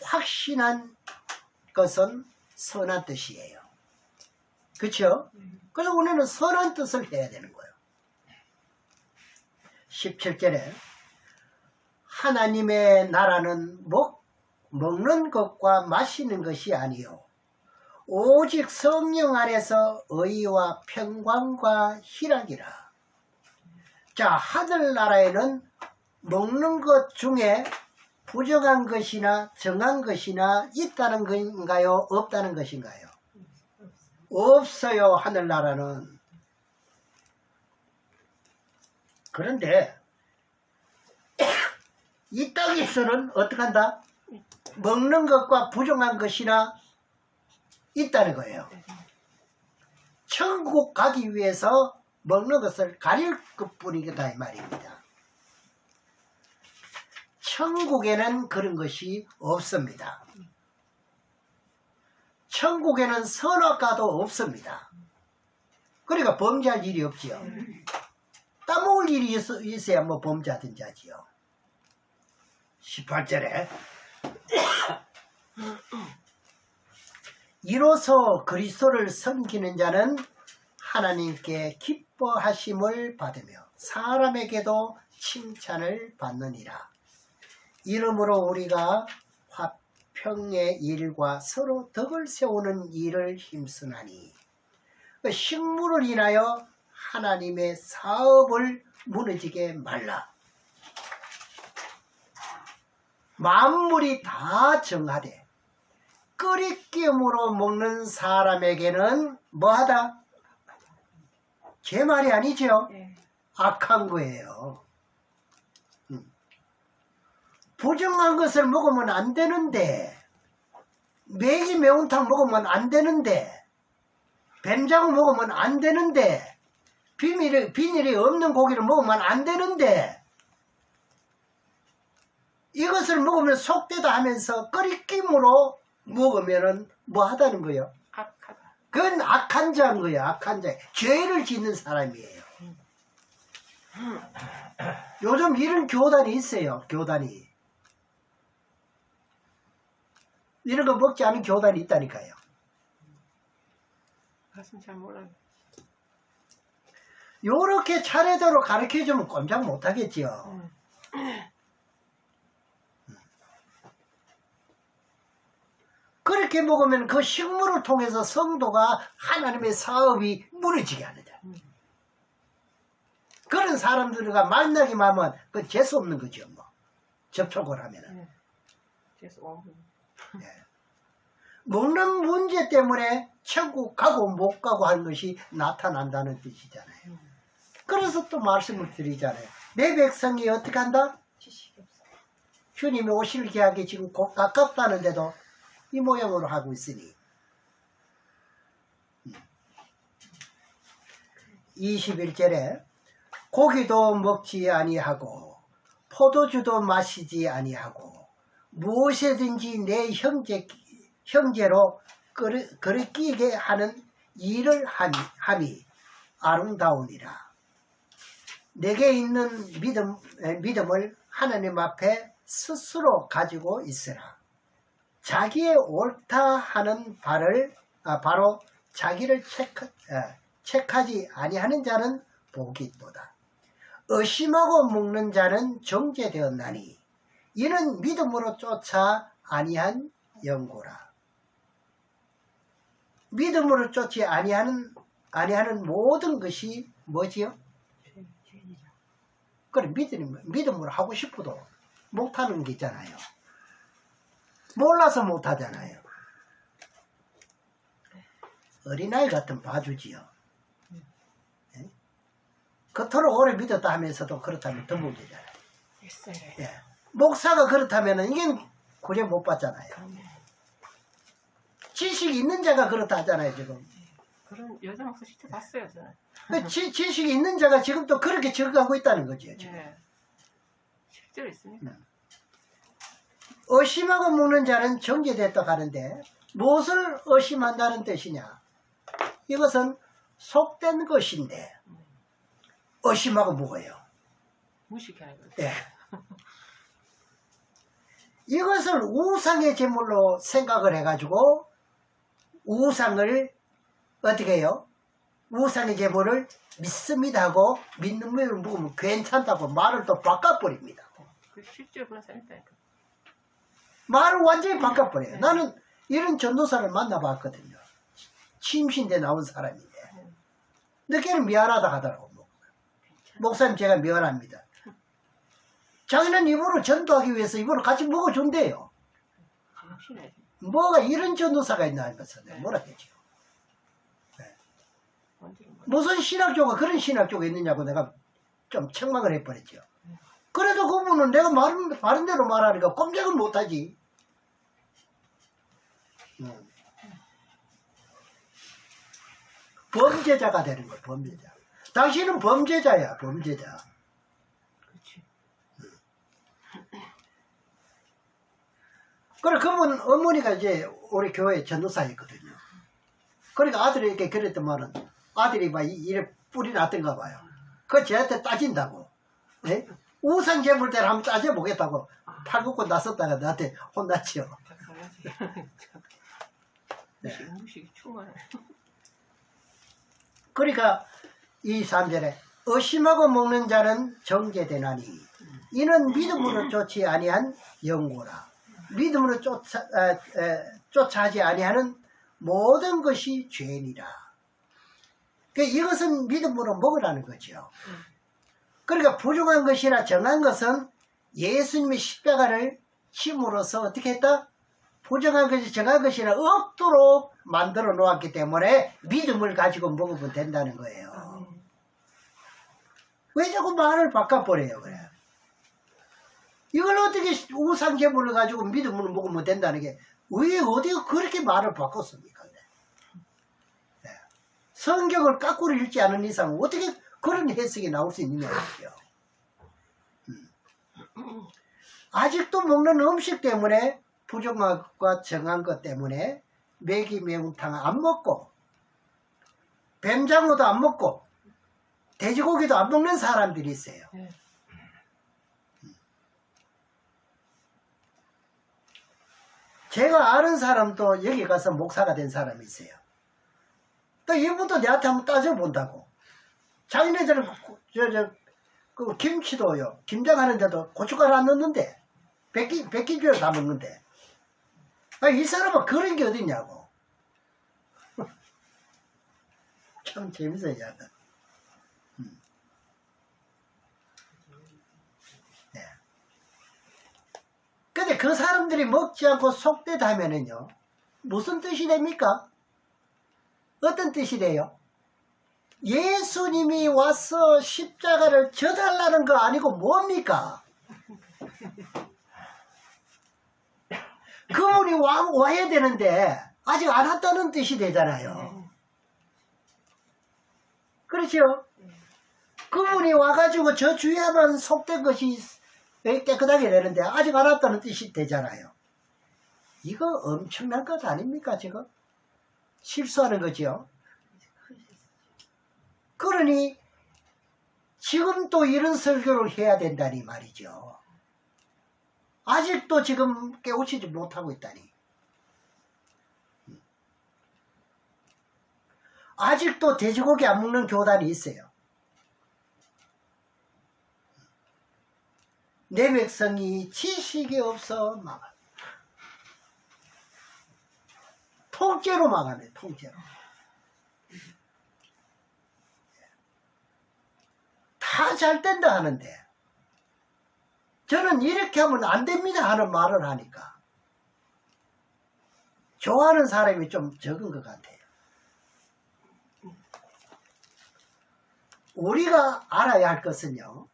확신한 것은 선한 뜻이에요. 그렇죠? 그래서 우리는 선한 뜻을 해야 되는 거예요. 17절에 하나님의 나라는 먹는 것과 마시는 것이 아니요 오직 성령 안에서 의와 평강과 희락이라. 자, 하늘나라에는 먹는 것 중에 부정한 것이나 정한 것이나 있다는 건가요? 없다는 것인가요? 없어요. 하늘나라는. 그런데 이 땅에서는 어떻게 한다? 먹는 것과 부정한 것이나 있다는 거예요. 천국 가기 위해서 먹는 것을 가릴 것뿐이다 이 말입니다. 천국에는 그런 것이 없습니다. 천국에는 선악과도 없습니다. 그러니까 범죄할 일이 없지요. 따먹을 일이 있어야 뭐 범죄하든지 하지요. 18절에 이로써 그리스도를 섬기는 자는 하나님께 기뻐하심을 받으며 사람에게도 칭찬을 받느니라. 이러므로 우리가 화평의 일과 서로 덕을 세우는 일을 힘쓰나니 식물을 인하여 하나님의 사업을 무너지게 말라. 만물이 다 정하되 끓이기음으로 먹는 사람에게는 뭐하다? 제 말이 아니죠. 악한 거예요. 부정한 것을 먹으면 안 되는데, 매기 매운탕 먹으면 안 되는데, 뱀장어 먹으면 안 되는데, 비닐이 없는 고기를 먹으면 안 되는데, 이것을 먹으면 속되다 하면서 끓이김으로 먹으면은 뭐 하다는 거예요? 악하다. 그건 악한 자인 거예요. 악한 자. 죄를 짓는 사람이에요. 요즘 이런 교단이 있어요. 교단이. 이런 거 먹지 않은 교단이 있다니까요. 가슴 잘 몰라요. 요렇게 차례대로 가르쳐주면 꼼짝 못하겠지요. 그렇게 먹으면 그 식물을 통해서 성도가 하나님의 사업이 무너지게 하느냐. 그런 사람들과 만나기만 하면 그 재수 없는 거죠. 뭐. 접촉을 하면은. 재수 없는. 먹는 문제 때문에 천국 가고 못 가고 하는 것이 나타난다는 뜻이잖아요. 그래서 또 말씀을 드리잖아요. 내 백성이 어떻게 한다? 지식이 없어. 주님이 오실 기약이 지금 곧 가깝다는데도 이 모양으로 하고 있으니 21절에 고기도 먹지 아니하고 포도주도 마시지 아니하고 무엇이든지 내 형제로 거리끼게 하는 일을 함이 아름다우니라. 내게 있는 믿음을 하나님 앞에 스스로 가지고 있으라. 자기의 옳다 하는 바로 자기를 책하지 아니하는 자는 복이 있도다. 의심하고 먹는 자는 정죄되었나니 이는 믿음으로 쫓아 아니한 영고라. 믿음으로 쫓지 아니하는 모든 것이 뭐지요? 죄인이라. 그래, 믿음으로 하고 싶어도 못하는 게 있잖아요. 몰라서 못하잖아요. 어린아이 같은 봐주지요. 예? 그토록 오래 믿었다 하면서도 그렇다면 더 문제잖아요. 일세래. 예. 목사가 그렇다면 이게 구제 못 받잖아요. 지식이 있는 자가 그렇다 하잖아요, 지금. 그런 여자 목사 실제 봤어요, 저는. 지식이 있는 자가 지금 또 그렇게 적응하고 있다는 거죠, 지금. 네. 실제로 있습니다. 의심하고 먹는 자는 정죄됐다고 하는데 무엇을 의심한다는 뜻이냐? 이것은 속된 것인데 의심하고 먹어요. 무식해하는 거죠. 예. 이것을 우상의 제물로 생각을 해가지고 우상을 어떻게 해요? 우상의 제물을 믿습니다 하고 믿는 물을 먹으면 괜찮다고 말을 또 바꿔버립니다. 그 실제로 그런 사람이 있다니까. 말을 완전히 바꿔버려요. 나는 이런 전도사를 만나봤거든요. 침신대 나온 사람인데 늦게는 미안하다 하더라고. 목사님 제가 미안합니다. 자기는 이분을 전도하기 위해서 이분을 같이 먹어준대요. 정신에. 뭐가 이런 전도사가 있나 하면서 내가 뭐라 했죠. 무슨 신학교가 그런 신학교가 있느냐고 내가 좀 책망을 해버렸죠. 그래도 그분은 내가 바른 대로 말하니까 꼼짝을 못하지. 범죄자가 되는 거야, 범죄자. 당신은 범죄자야, 범죄자. 그렇지. 그래, 그분 어머니가 이제 우리 교회 전도사였거든요. 그러니까 아들이 이렇게 그랬던 말은 아들이 막 이래 뿌리 났던가 봐요. 그거 쟤한테 따진다고. 네? 우상 제물대로 한번 따져보겠다고 팔 굽고 나섰다가 나한테 혼났죠. 네. 무식이 충만해. 그러니까 이 3절에 의심하고 먹는 자는 정죄되나니 이는 믿음으로 쫓지 아니한 영고라. 믿음으로 쫓아하지 아니하는 모든 것이 죄니라. 그러니까 이것은 믿음으로 먹으라는 거죠. 그러니까 부정한 것이나 정한 것은 예수님의 십자가를 힘으로써 어떻게 했다? 부정한 것이 정한 것이나 없도록 만들어 놓았기 때문에 믿음을 가지고 먹으면 된다는 거예요. 왜 자꾸 말을 바꿔버려요, 그래? 이걸 어떻게 우상 제물을 가지고 믿음으로 먹으면 된다는 게 왜 어디가 그렇게 말을 바꿨습니까? 네. 성경을 거꾸로 읽지 않은 이상 어떻게 그런 해석이 나올 수 있느냐 이거죠. 아직도 먹는 음식 때문에 부정과 정한 것 때문에 매기 매운탕 안 먹고 뱀장어도 안 먹고 돼지고기도 안 먹는 사람들이 있어요. 네. 제가 아는 사람도 여기 가서 목사가 된 사람이 있어요. 또 이분도 내한테 한번 따져본다고. 자기네들은 그 김치도요. 김장하는데도 고춧가루 안 넣는데 100kg를 다 먹는데 이 사람은 그런 게 어딨냐고. 참 재밌어요. 근데 그 사람들이 먹지 않고 속되다 하면은요, 무슨 뜻이 됩니까? 어떤 뜻이 돼요? 예수님이 와서 십자가를 져달라는 거 아니고 뭡니까? 그분이 와야 되는데 아직 안 왔다는 뜻이 되잖아요. 그렇죠? 그분이 와가지고 저 주야만 속된 것이 깨끗하게 되는데 아직 안 왔다는 뜻이 되잖아요. 이거 엄청난 것 아닙니까 지금? 실수하는 거죠. 그러니 지금 또 이런 설교를 해야 된다니 말이죠. 아직도 지금 깨우치지 못하고 있다니. 아직도 돼지고기 안 먹는 교단이 있어요. 내 백성이 지식이 없어 막아. 통째로 막아내, 통째로. 다 잘 된다 하는데 저는 이렇게 하면 안 됩니다 하는 말을 하니까 좋아하는 사람이 좀 적은 것 같아요. 우리가 알아야 할 것은요,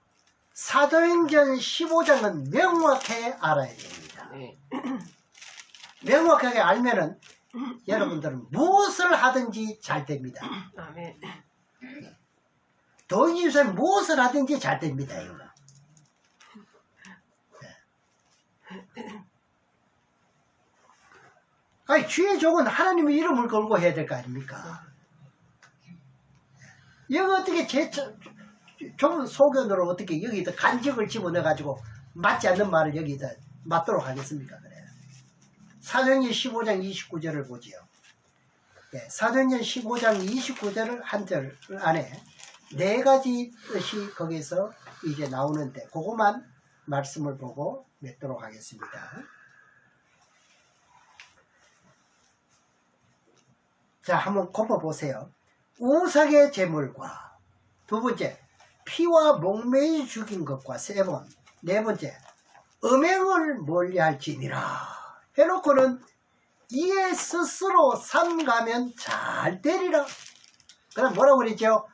사도행전 15장은 명확하게 알아야 됩니다. 네. 명확하게 알면은 여러분들은 무엇을 하든지 잘 됩니다. 아멘. 도인집사님 무엇을 하든지 잘 됩니다. 이거. 아니, 주의 종은 하나님의 이름을 걸고 해야 될 거 아닙니까? 여기 어떻게 좁은 소견으로 어떻게 여기다 간직을 집어넣어가지고 맞지 않는 말을 여기다 맞도록 하겠습니까? 그래. 사도행전 15장 29절을 보지요. 예, 사도행전 15장 29절을 한 절 안에 네 가지 뜻이 거기서 이제 나오는데 그것만 말씀을 보고 맺도록 하겠습니다. 자, 한번 곱어보세요. 우상의 제물과 두 번째, 피와 목매이 죽인 것과 세 번, 네 번째, 음행을 멀리할지니라 해놓고는 이에 스스로 삼가면 잘 되리라. 그럼 뭐라고 그랬죠?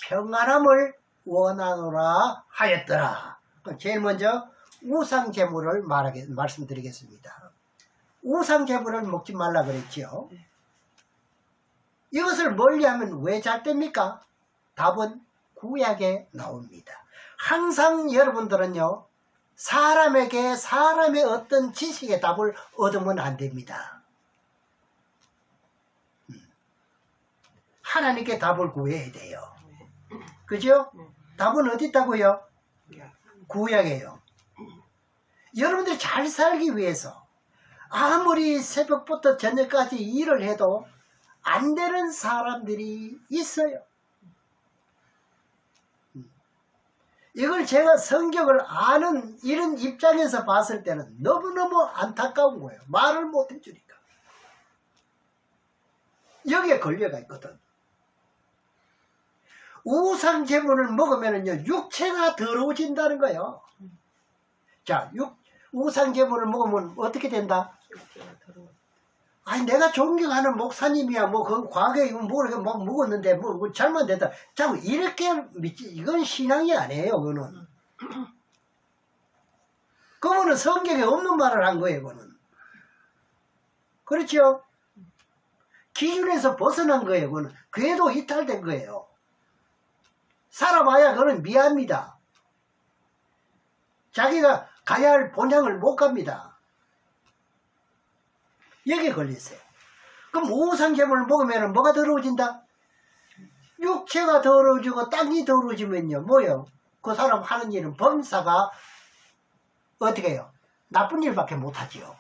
평안함을 원하노라 하였더라. 제일 먼저 우상 제물을 말씀드리겠습니다. 우상 제물을 먹지 말라 그랬죠. 이것을 멀리하면 왜 잘 됩니까? 답은 구약에 나옵니다. 항상 여러분들은요, 사람에게 사람의 어떤 지식의 답을 얻으면 안 됩니다. 하나님께 답을 구해야 돼요. 그죠? 답은 어디 있다고요? 구약이에요. 여러분들이 잘 살기 위해서 아무리 새벽부터 저녁까지 일을 해도 안 되는 사람들이 있어요. 이걸 제가 성경을 아는 이런 입장에서 봤을 때는 너무너무 안타까운 거예요. 말을 못 해주니까. 여기에 걸려가 있거든. 우상 제물을 먹으면요, 육체가 더러워진다는 거예요. 자, 우상 제물을 먹으면 어떻게 된다? 아니, 내가 존경하는 목사님이야, 뭐, 그 과거에 이거 막 먹었는데, 뭐, 잘못됐다. 자꾸 이렇게 믿지, 이건 신앙이 아니에요, 그거는. 그거는 성경에 없는 말을 한 거예요, 그거는. 그렇죠? 기준에서 벗어난 거예요, 그거는. 궤도 이탈된 거예요. 살아봐야 그거는 미합니다. 자기가 가야 할 본향을 못 갑니다. 여기에 걸렸어요. 그럼 우상제물을 먹으면 뭐가 더러워진다? 육체가 더러워지고 땅이 더러워지면요, 뭐요? 그 사람 하는 일은 범사가 어떻게 해요? 나쁜 일밖에 못하지요.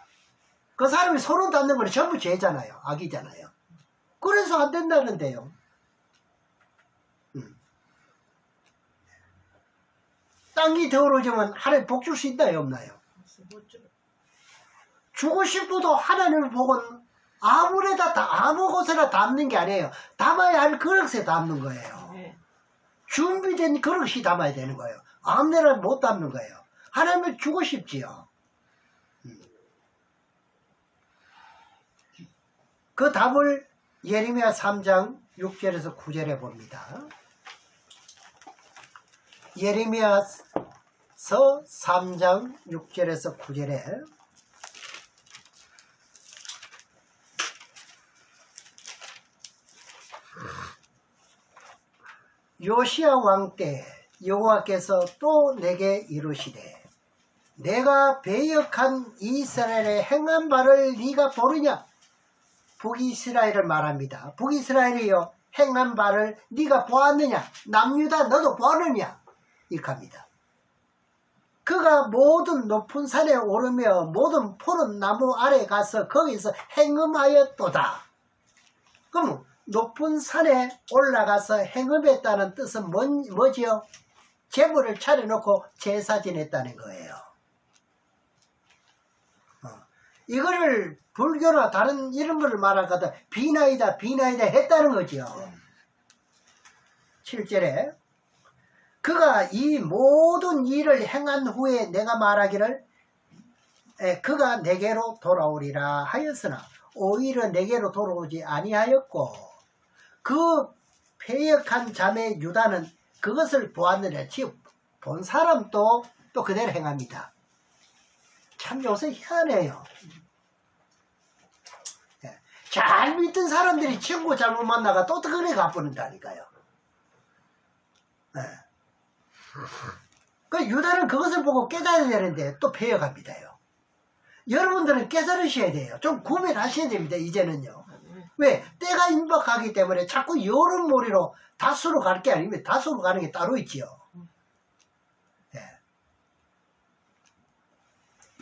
그 사람이 손을 닿는 건 전부 죄잖아요. 악이잖아요. 그래서 안 된다는데요. 땅이 더러워지면 하나님 복 줄 수 있나요, 없나요? 주고 싶어도 하나님을 복은 아무 곳에나 담는 게 아니에요. 담아야 할 그릇에 담는 거예요. 준비된 그릇이 담아야 되는 거예요. 아무데나 못 담는 거예요. 하나님을 주고 싶지요. 그 답을 예레미야 3장 6절에서 9절에 봅니다. 예레미야서 3장 6절에서 9절에 요시야 왕 때 여호와께서 또 내게 이르시되 내가 배역한 이스라엘의 행한 바를 네가 보느냐. 북이스라엘을 말합니다. 북이스라엘이여 행한 바를 네가 보았느냐. 남유다 너도 보느냐. 이렇게 합니다. 그가 모든 높은 산에 오르며 모든 푸른 나무 아래 가서 거기서 행음하였도다. 그럼 높은 산에 올라가서 행음했다는 뜻은 뭐지요? 제물을 차려놓고 제사 지냈다는 거예요. 이거를 불교나 다른 이런 거를 말하거든 비나이다 했다는 거죠. 7절에 그가 이 모든 일을 행한 후에 내가 말하기를 그가 내게로 돌아오리라 하였으나 오히려 내게로 돌아오지 아니하였고 그 패역한 자매 유다는 그것을 보았느냐. 즉 본 사람도 또 그대로 행합니다. 참 요새 희한해요. 잘 믿던 사람들이 친구 잘못 만나가 또 그래 갚는다니까요. 그 유다는 그것을 보고 깨달아야 되는데 또 패역합니다요. 여러분들은 깨달으셔야 돼요. 좀 구별하셔야 됩니다. 이제는요. 왜? 때가 임박하기 때문에 자꾸 여론몰이로 다수로 갈 게 아니면 다수로 가는 게 따로 있지요.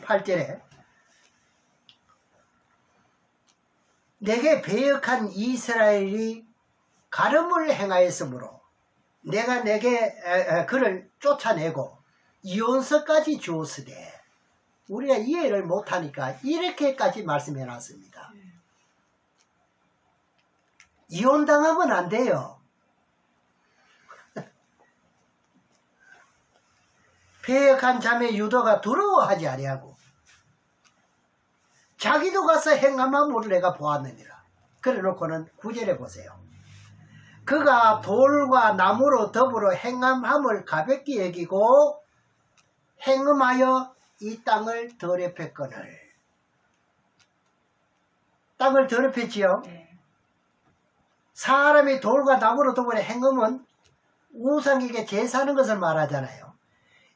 8절에 내게 배역한 이스라엘이 가늠을 행하였으므로 내가 내게 그를 쫓아내고 이혼서까지 주었으되 우리가 이해를 못하니까 이렇게까지 말씀해 놨습니다. 이혼당하면 안 돼요. 패역한 자매 유도가 두려워하지 아니하고 자기도 가서 행함함을 내가 보았느니라. 그래 놓고는 9절에 보세요. 그가 돌과 나무로 더불어 행함함을 가볍게 여기고 행음하여 이 땅을 더럽혔거늘. 땅을 더럽혔지요. 사람이 돌과 나무로 더불어 행음은 우상에게 제사하는 것을 말하잖아요.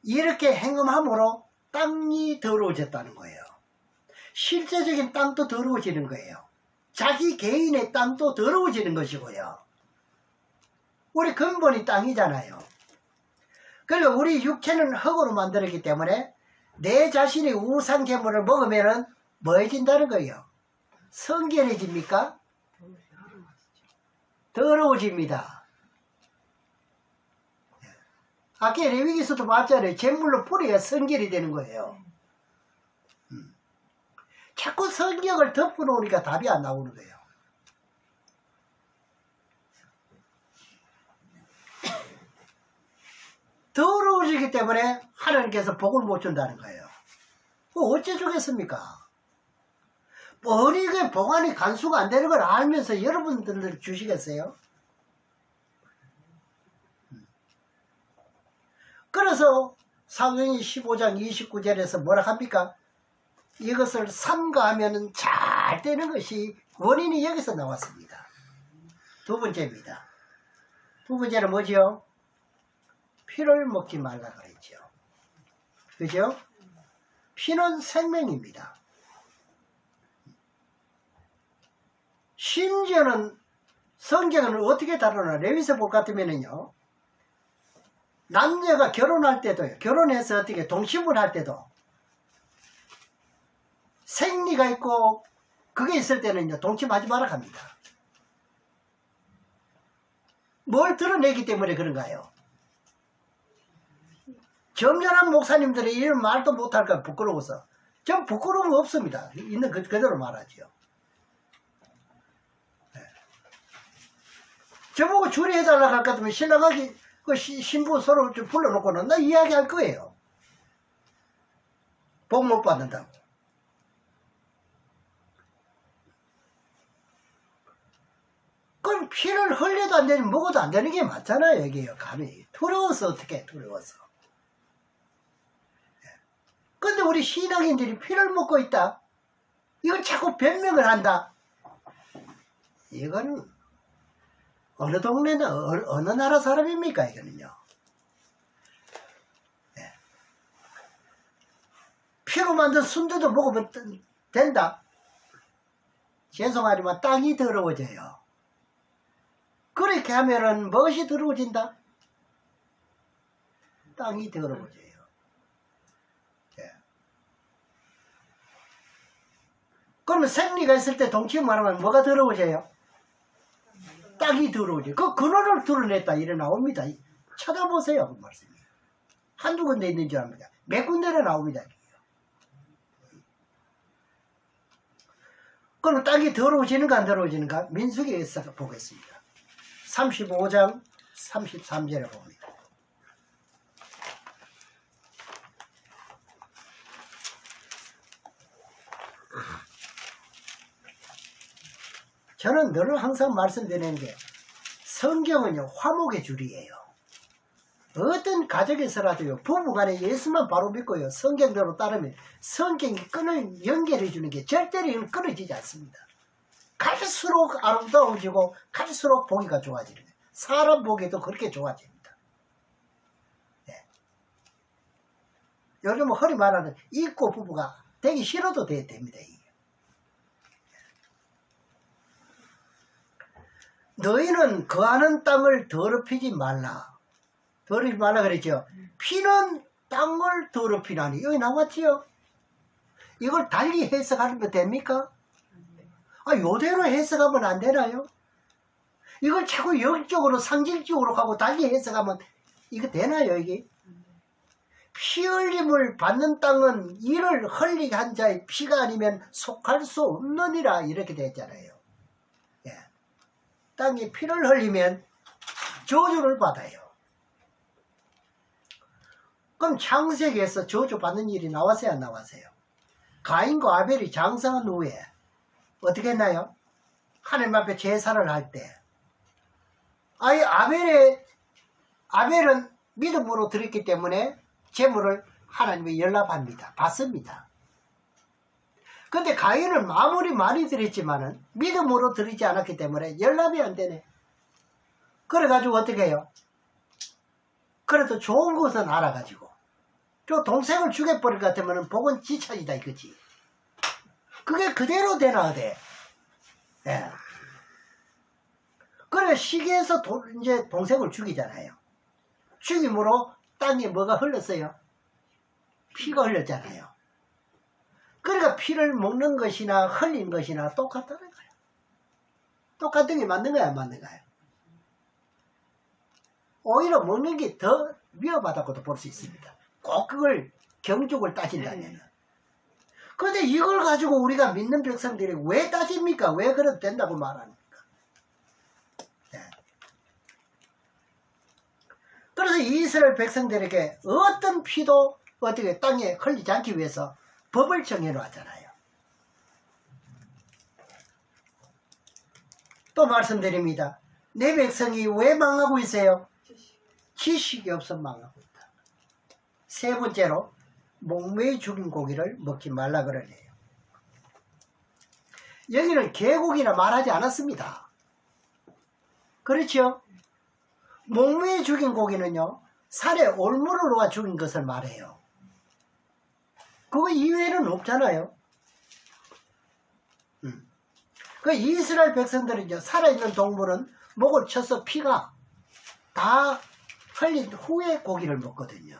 이렇게 행음함으로 땅이 더러워졌다는 거예요. 실제적인 땅도 더러워지는 거예요. 자기 개인의 땅도 더러워지는 것이고요. 우리 근본이 땅이잖아요. 그리고 우리 육체는 흙으로 만들었기 때문에 내 자신이 우상 제물을 먹으면 뭐해진다는 거예요? 성결해집니까? 더러워집니다. 아까 레위기서도 봤잖아요. 제물로 뿌려야 성결이 되는 거예요. 자꾸 성경을 덮어놓으니까 답이 안 나오는 거예요. 더러워지기 때문에 하나님께서 복을 못 준다는 거예요. 어째 주겠습니까? 뻔히 그 복안이 간수가 안 되는 걸 알면서 여러분들 주시겠어요? 그래서 사도행전 15장 29절에서 뭐라 합니까? 이것을 삼가하면 잘 되는 것이 원인이 여기서 나왔습니다. 두 번째입니다. 두 번째는 뭐지요? 피를 먹지 말라 그랬죠. 그죠? 피는 생명입니다. 심지어는 성경은 어떻게 다루나 레위서복 같으면은요, 남녀가 결혼할 때도요, 결혼해서 어떻게 동침을 할 때도 생리가 있고 그게 있을 때는요, 동침하지 마라 합니다. 뭘 드러내기 때문에 그런가요? 점잖은 목사님들이 이런 말도 못할까 부끄러워서. 전 부끄러움 없습니다. 있는 그대로 말하죠. 네. 저보고 주례해달라고 할 것 같으면 신랑하기 그 신부 서로 좀 불러놓고는 나 이야기할 거예요. 복 못 받는다고. 그럼 피를 흘려도 안 되니 먹어도 안 되는 게 맞잖아요. 여기요. 감이 두려워서 어떻게 해, 두려워서. 근데 우리 신앙인들이 피를 먹고 있다. 이걸 자꾸 변명을 한다. 이거는 어느 동네나 어느 나라 사람입니까? 이거는요. 네. 피로 만든 순두도 먹으면 된다. 죄송하지만 땅이 더러워져요. 그렇게 하면은 무엇이 더러워진다? 땅이 더러워져요. 네. 그러면 생리가 있을 때 동치미 말하면 뭐가 더러워져요? 땅이 더러워져요. 그 근원을 드러냈다 이래 나옵니다. 찾아보세요. 그 말씀이. 한두 군데 있는 줄 압니다. 몇 군데나 나옵니다. 그럼 땅이 더러워지는가 안 더러워지는가? 민수기에서 보겠습니다. 35장 33절에 봅니다. 저는 늘 항상 말씀드리는 게 성경은요 화목의 줄이에요. 어떤 가정에서라도요 부부간에 예수만 바로 믿고요 성경대로 따르면 성경이 끈을 연결해 주는 게 절대로 끊어지지 않습니다. 갈수록 아름다워지고 갈수록 보기가 좋아지는 거예요. 사람 보기도 그렇게 좋아집니다. 네. 요즘 허리 말하는 이꼬 부부가 되기 싫어도 됩니다. 너희는 거하는 땅을 더럽히지 말라. 더럽히지 말라 그랬죠. 피는 땅을 더럽히라니. 여기 나왔지요. 이걸 달리 해석하면 됩니까? 아, 요대로 해석하면 안 되나요? 이걸 자꾸 영적으로 상징적으로 가고 달리 해석하면 이거 되나요 이게? 피 흘림을 받는 땅은 이를 흘리게 한 자의 피가 아니면 속할 수 없느니라 이렇게 되었잖아요. 예. 땅에 피를 흘리면 저주를 받아요. 그럼 창세기에서 저주받는 일이 나왔어요 안 나왔어요? 가인과 아벨이 장사한 후에 어떻게 했나요? 하나님 앞에 제사를 할 때 아벨은 믿음으로 드렸기 때문에 제물을 하나님께 연락합니다. 받습니다. 근데 가인은 아무리 많이 드렸지만은 믿음으로 드리지 않았기 때문에 연락이 안 되네. 그래가지고 어떻게 해요? 그래도 좋은 것은 알아가지고 저 동생을 죽여버릴 것 같으면 복은 지차이다 이거지. 그게 그대로 되나 어때? 예. 그래 시기에서 이제 동생을 죽이잖아요. 죽임으로 땅에 뭐가 흘렀어요? 피가 흘렀잖아요. 그러니까 피를 먹는 것이나 흘린 것이나 똑같다는 거예요. 똑같은 게 맞는 거야 안 맞는 거야? 오히려 먹는 게 더 위험하다고도 볼 수 있습니다. 꼭 그걸 경족을 따진다면. 그런데 이걸 가지고 우리가 믿는 백성들이 왜 따집니까? 왜 그래도 된다고 말합니까? 네. 그래서 이스라엘 백성들에게 어떤 피도 어떻게 땅에 흘리지 않기 위해서 법을 정해놓았잖아요. 또 말씀드립니다. 내 백성이 왜 망하고 있어요? 지식이 없어 망하고 있다. 세 번째로 목매에 죽인 고기를 먹지 말라 그러네요. 여기는 개고기나 말하지 않았습니다. 그렇죠? 목매에 죽인 고기는요 살에 올무를 놓아 죽인 것을 말해요. 그거 이외에는 없잖아요. 그 이스라엘 백성들은요 살아있는 동물은 목을 쳐서 피가 다 흘린 후에 고기를 먹거든요.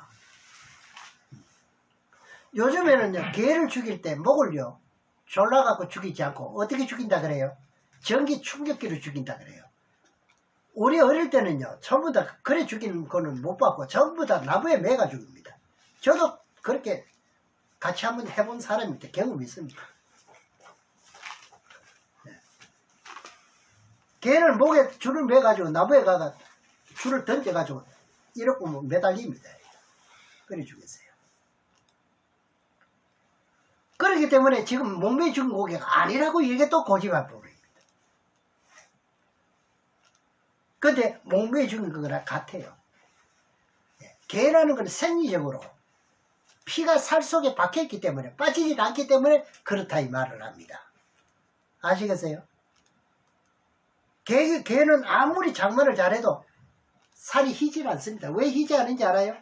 요즘에는요 개를 죽일 때 목을요 졸라갖고 죽이지 않고 어떻게 죽인다 그래요? 전기 충격기로 죽인다 그래요. 우리 어릴 때는요 전부 다 그래 죽이는 거는 못 봤고 전부 다 나무에 매가 죽입니다. 저도 그렇게 같이 한번 해본 사람인데 경험이 있습니다. 네. 개를 목에 줄을 매가지고 나무에 가가 줄을 던져가지고 이렇게 매달립니다. 그래 죽였어요. 그렇기 때문에 지금 목매 죽은 고기가 아니라고 이게 또 고집할 부분입니다. 근데 목매어 죽는 거랑 같아요. 개라는 건 생리적으로 피가 살 속에 박혀있기 때문에 빠지지 않기 때문에 그렇다 이 말을 합니다. 아시겠어요? 개는 아무리 장만을 잘해도 살이 희질 않습니다. 왜 희지 않은지 알아요?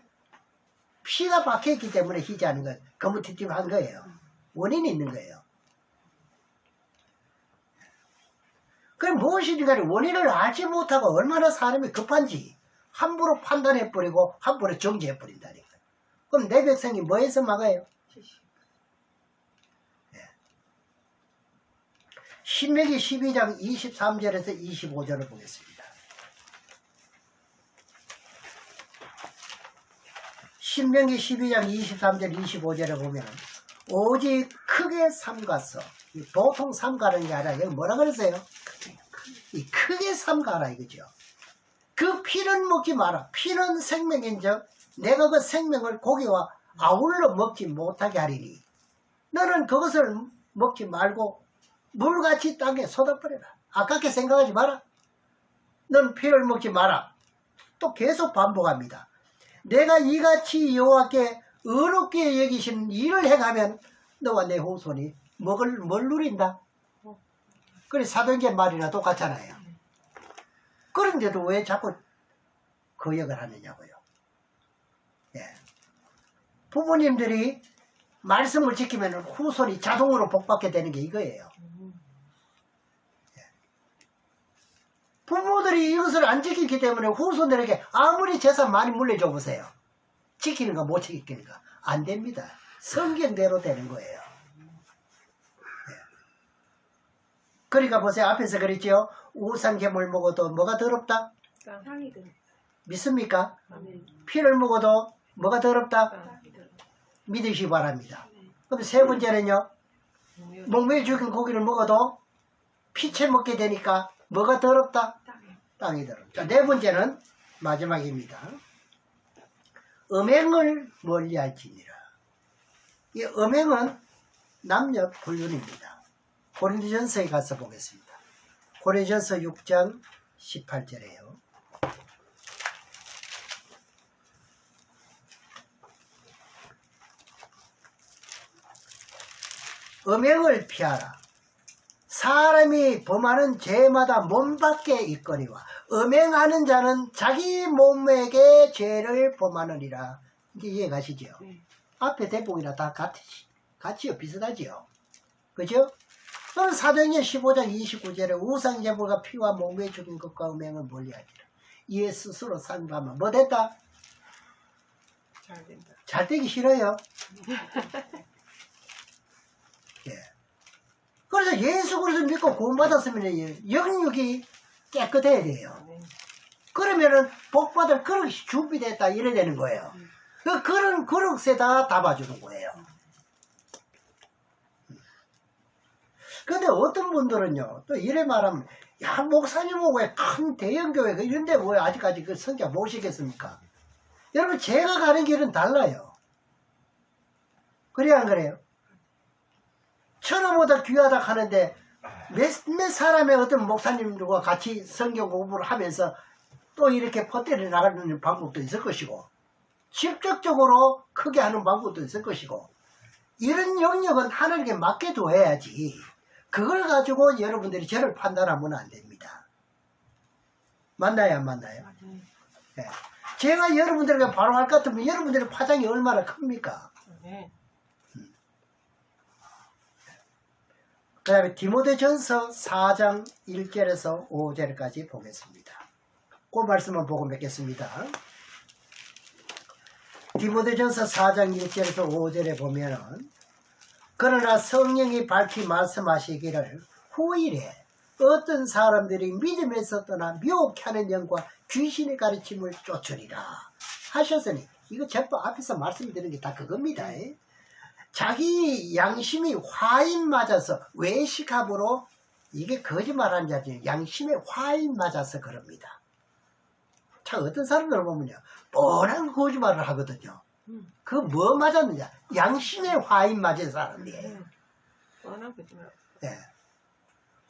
피가 박혀있기 때문에 희지 않은 거예요. 거무튀튀한 거예요. 원인이 있는 거예요. 그럼 무엇이든가 원인을 알지 못하고 얼마나 사람이 급한지 함부로 판단해버리고 함부로 정지해버린다니까요. 그럼 내 백성이 뭐해서 막아요? 신명기 12장 23절에서 25절을 보겠습니다. 신명기 12장 23절 25절에 보면 오직 크게 삼가서, 보통 삼가는 게 아니라 여기 뭐라 그러세요? 이 크게 삼가라 이거죠. 그 피는 먹지 마라. 피는 생명인즉 내가 그 생명을 고기와 아울러 먹지 못하게 하리니 너는 그것을 먹지 말고 물같이 땅에 쏟아버려라. 아깝게 생각하지 마라. 넌 피를 먹지 마라. 또 계속 반복합니다. 내가 이같이 여호와께 의롭게 여기시는 일을 행하면 너와 내 후손이 뭘 누린다. 그래 사도행전 말이나 똑같잖아요. 그런데도 왜 자꾸 거역을 하느냐고요. 예. 부모님들이 말씀을 지키면 후손이 자동으로 복받게 되는 게 이거예요. 부모들이 이것을 안 지키기 때문에 후손들에게 아무리 재산 많이 물려줘 보세요. 지키는가 못 지키는가 안 됩니다. 성경대로 되는 거예요. 그러니까 보세요. 앞에서 그랬죠. 우상괴물 먹어도 뭐가 더럽다? 땅이 더. 믿습니까? 아멘. 피를 먹어도 뭐가 더럽다? 땅이 더. 믿으시기 바랍니다. 그럼 세 번째는요. 목매어 죽인 고기를 먹어도 피채 먹게 되니까 뭐가 더럽다? 땅이 더럽다. 네 번째는 마지막입니다. 음행을 멀리할지니라. 이 음행은 남녀 불륜입니다. 고린도전서에 가서 보겠습니다. 고린도전서 6장 18절에요. 음행을 피하라. 사람이 범하는 죄마다 몸 밖에 있거니와 음행하는 자는 자기 몸에게 죄를 범하느니라. 이게 이해가시죠? 앞에 대목이나 다 같이요. 비슷하지요. 그죠? 그럼 사도행전 15장 29절에 우상제물과 피와 몸에 죽인 것과 음행을 멀리하니라. 이에 스스로 상담하면 뭐 됐다? 잘 된다. 잘 되기 싫어요. 예. 그래서 예수 그리스도 믿고 구원받았으면 영육이 깨끗해야 돼요. 그러면은 복받을 그릇이 준비됐다 이래 되는 거예요. 그런 그릇에다 담아주는 거예요. 근데 어떤 분들은요, 또 이래 말하면, 야, 목사님은 왜 큰 대형교회, 이런데 왜 아직까지 그 성경 모시겠습니까? 여러분, 제가 가는 길은 달라요. 그래, 안 그래요? 천하보다 귀하다 하는데, 몇 사람의 어떤 목사님들과 같이 성경 공부를 하면서 또 이렇게 퍼뜨려 나가는 방법도 있을 것이고, 직접적으로 크게 하는 방법도 있을 것이고, 이런 영역은 하나님께 맡겨둬야지. 그걸 가지고 여러분들이 저를 판단하면 안 됩니다. 맞나요, 안 맞나요? 네. 제가 여러분들에게 바로 할 것 같으면 여러분들의 파장이 얼마나 큽니까? 그 다음에 디모데전서 4장 1절에서 5절까지 보겠습니다. 그 말씀을 보고 맺겠습니다. 디모데전서 4장 1절에서 5절에 보면은 그러나 성령이 밝히 말씀하시기를 후일에 어떤 사람들이 믿음에서 떠나 미혹해 하는 영과 귀신의 가르침을 쫓으리라 하셨으니 이거 전부 앞에서 말씀드린 게 다 그겁니다. 자기 양심이 화인 맞아서 외식함으로 이게 거짓말하는 자지 양심에 화인 맞아서 그럽니다. 자 어떤 사람들 보면요 뻔한 거짓말을 하거든요. 그 뭐 맞았느냐? 양심의 화인 맞은 사람이에요. 뻔한 거짓말. 예.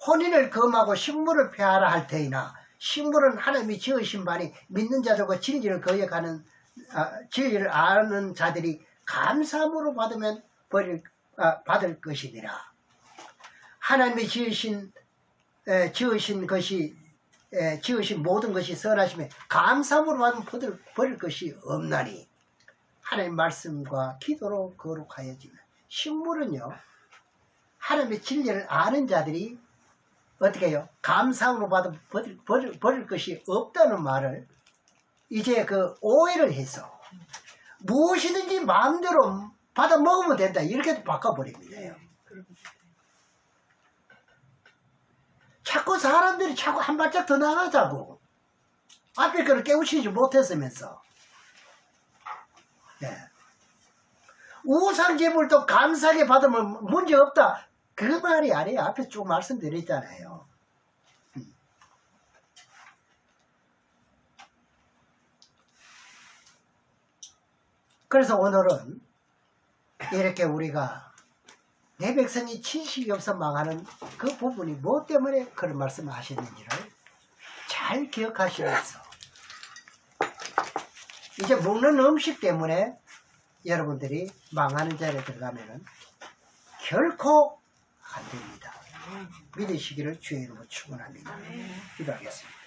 혼인을 금하고 식물을 폐하라 할 테이나 식물은 하나님이 지으신 바니 믿는 자들과 진리를 거역하는 진리를 아는 자들이 감사함으로 받으면 받을 것이니라. 하나님이 지으신 모든 것이 선하시며 감사함으로 받으면 버릴 것이 없나니 하나님 말씀과 기도로 거룩하여지면 식물은요 하나님의 진리를 아는 자들이 어떻게 해요? 감사함으로 받으면 버릴 것이 없다는 말을 이제 그 오해를 해서 무엇이든지 마음대로 받아 먹으면 된다 이렇게 바꿔버립니다. 자꾸 사람들이 자꾸 한 발짝 더 나가자고 앞에 거를 깨우치지 못했으면서 우상제물도 감사하게 받으면 문제없다 그 말이 아니에요. 앞에 쭉 말씀드렸잖아요. 그래서 오늘은 이렇게 우리가 내 백성이 친식이 없어 망하는 그 부분이 뭐 때문에 그런 말씀을 하셨는지를 잘 기억하시면서 이제 먹는 음식 때문에 여러분들이 망하는 자리에 들어가면은 결코 안 됩니다. 믿으시기를 주의 이름으로 축원합니다. 기도하겠습니다.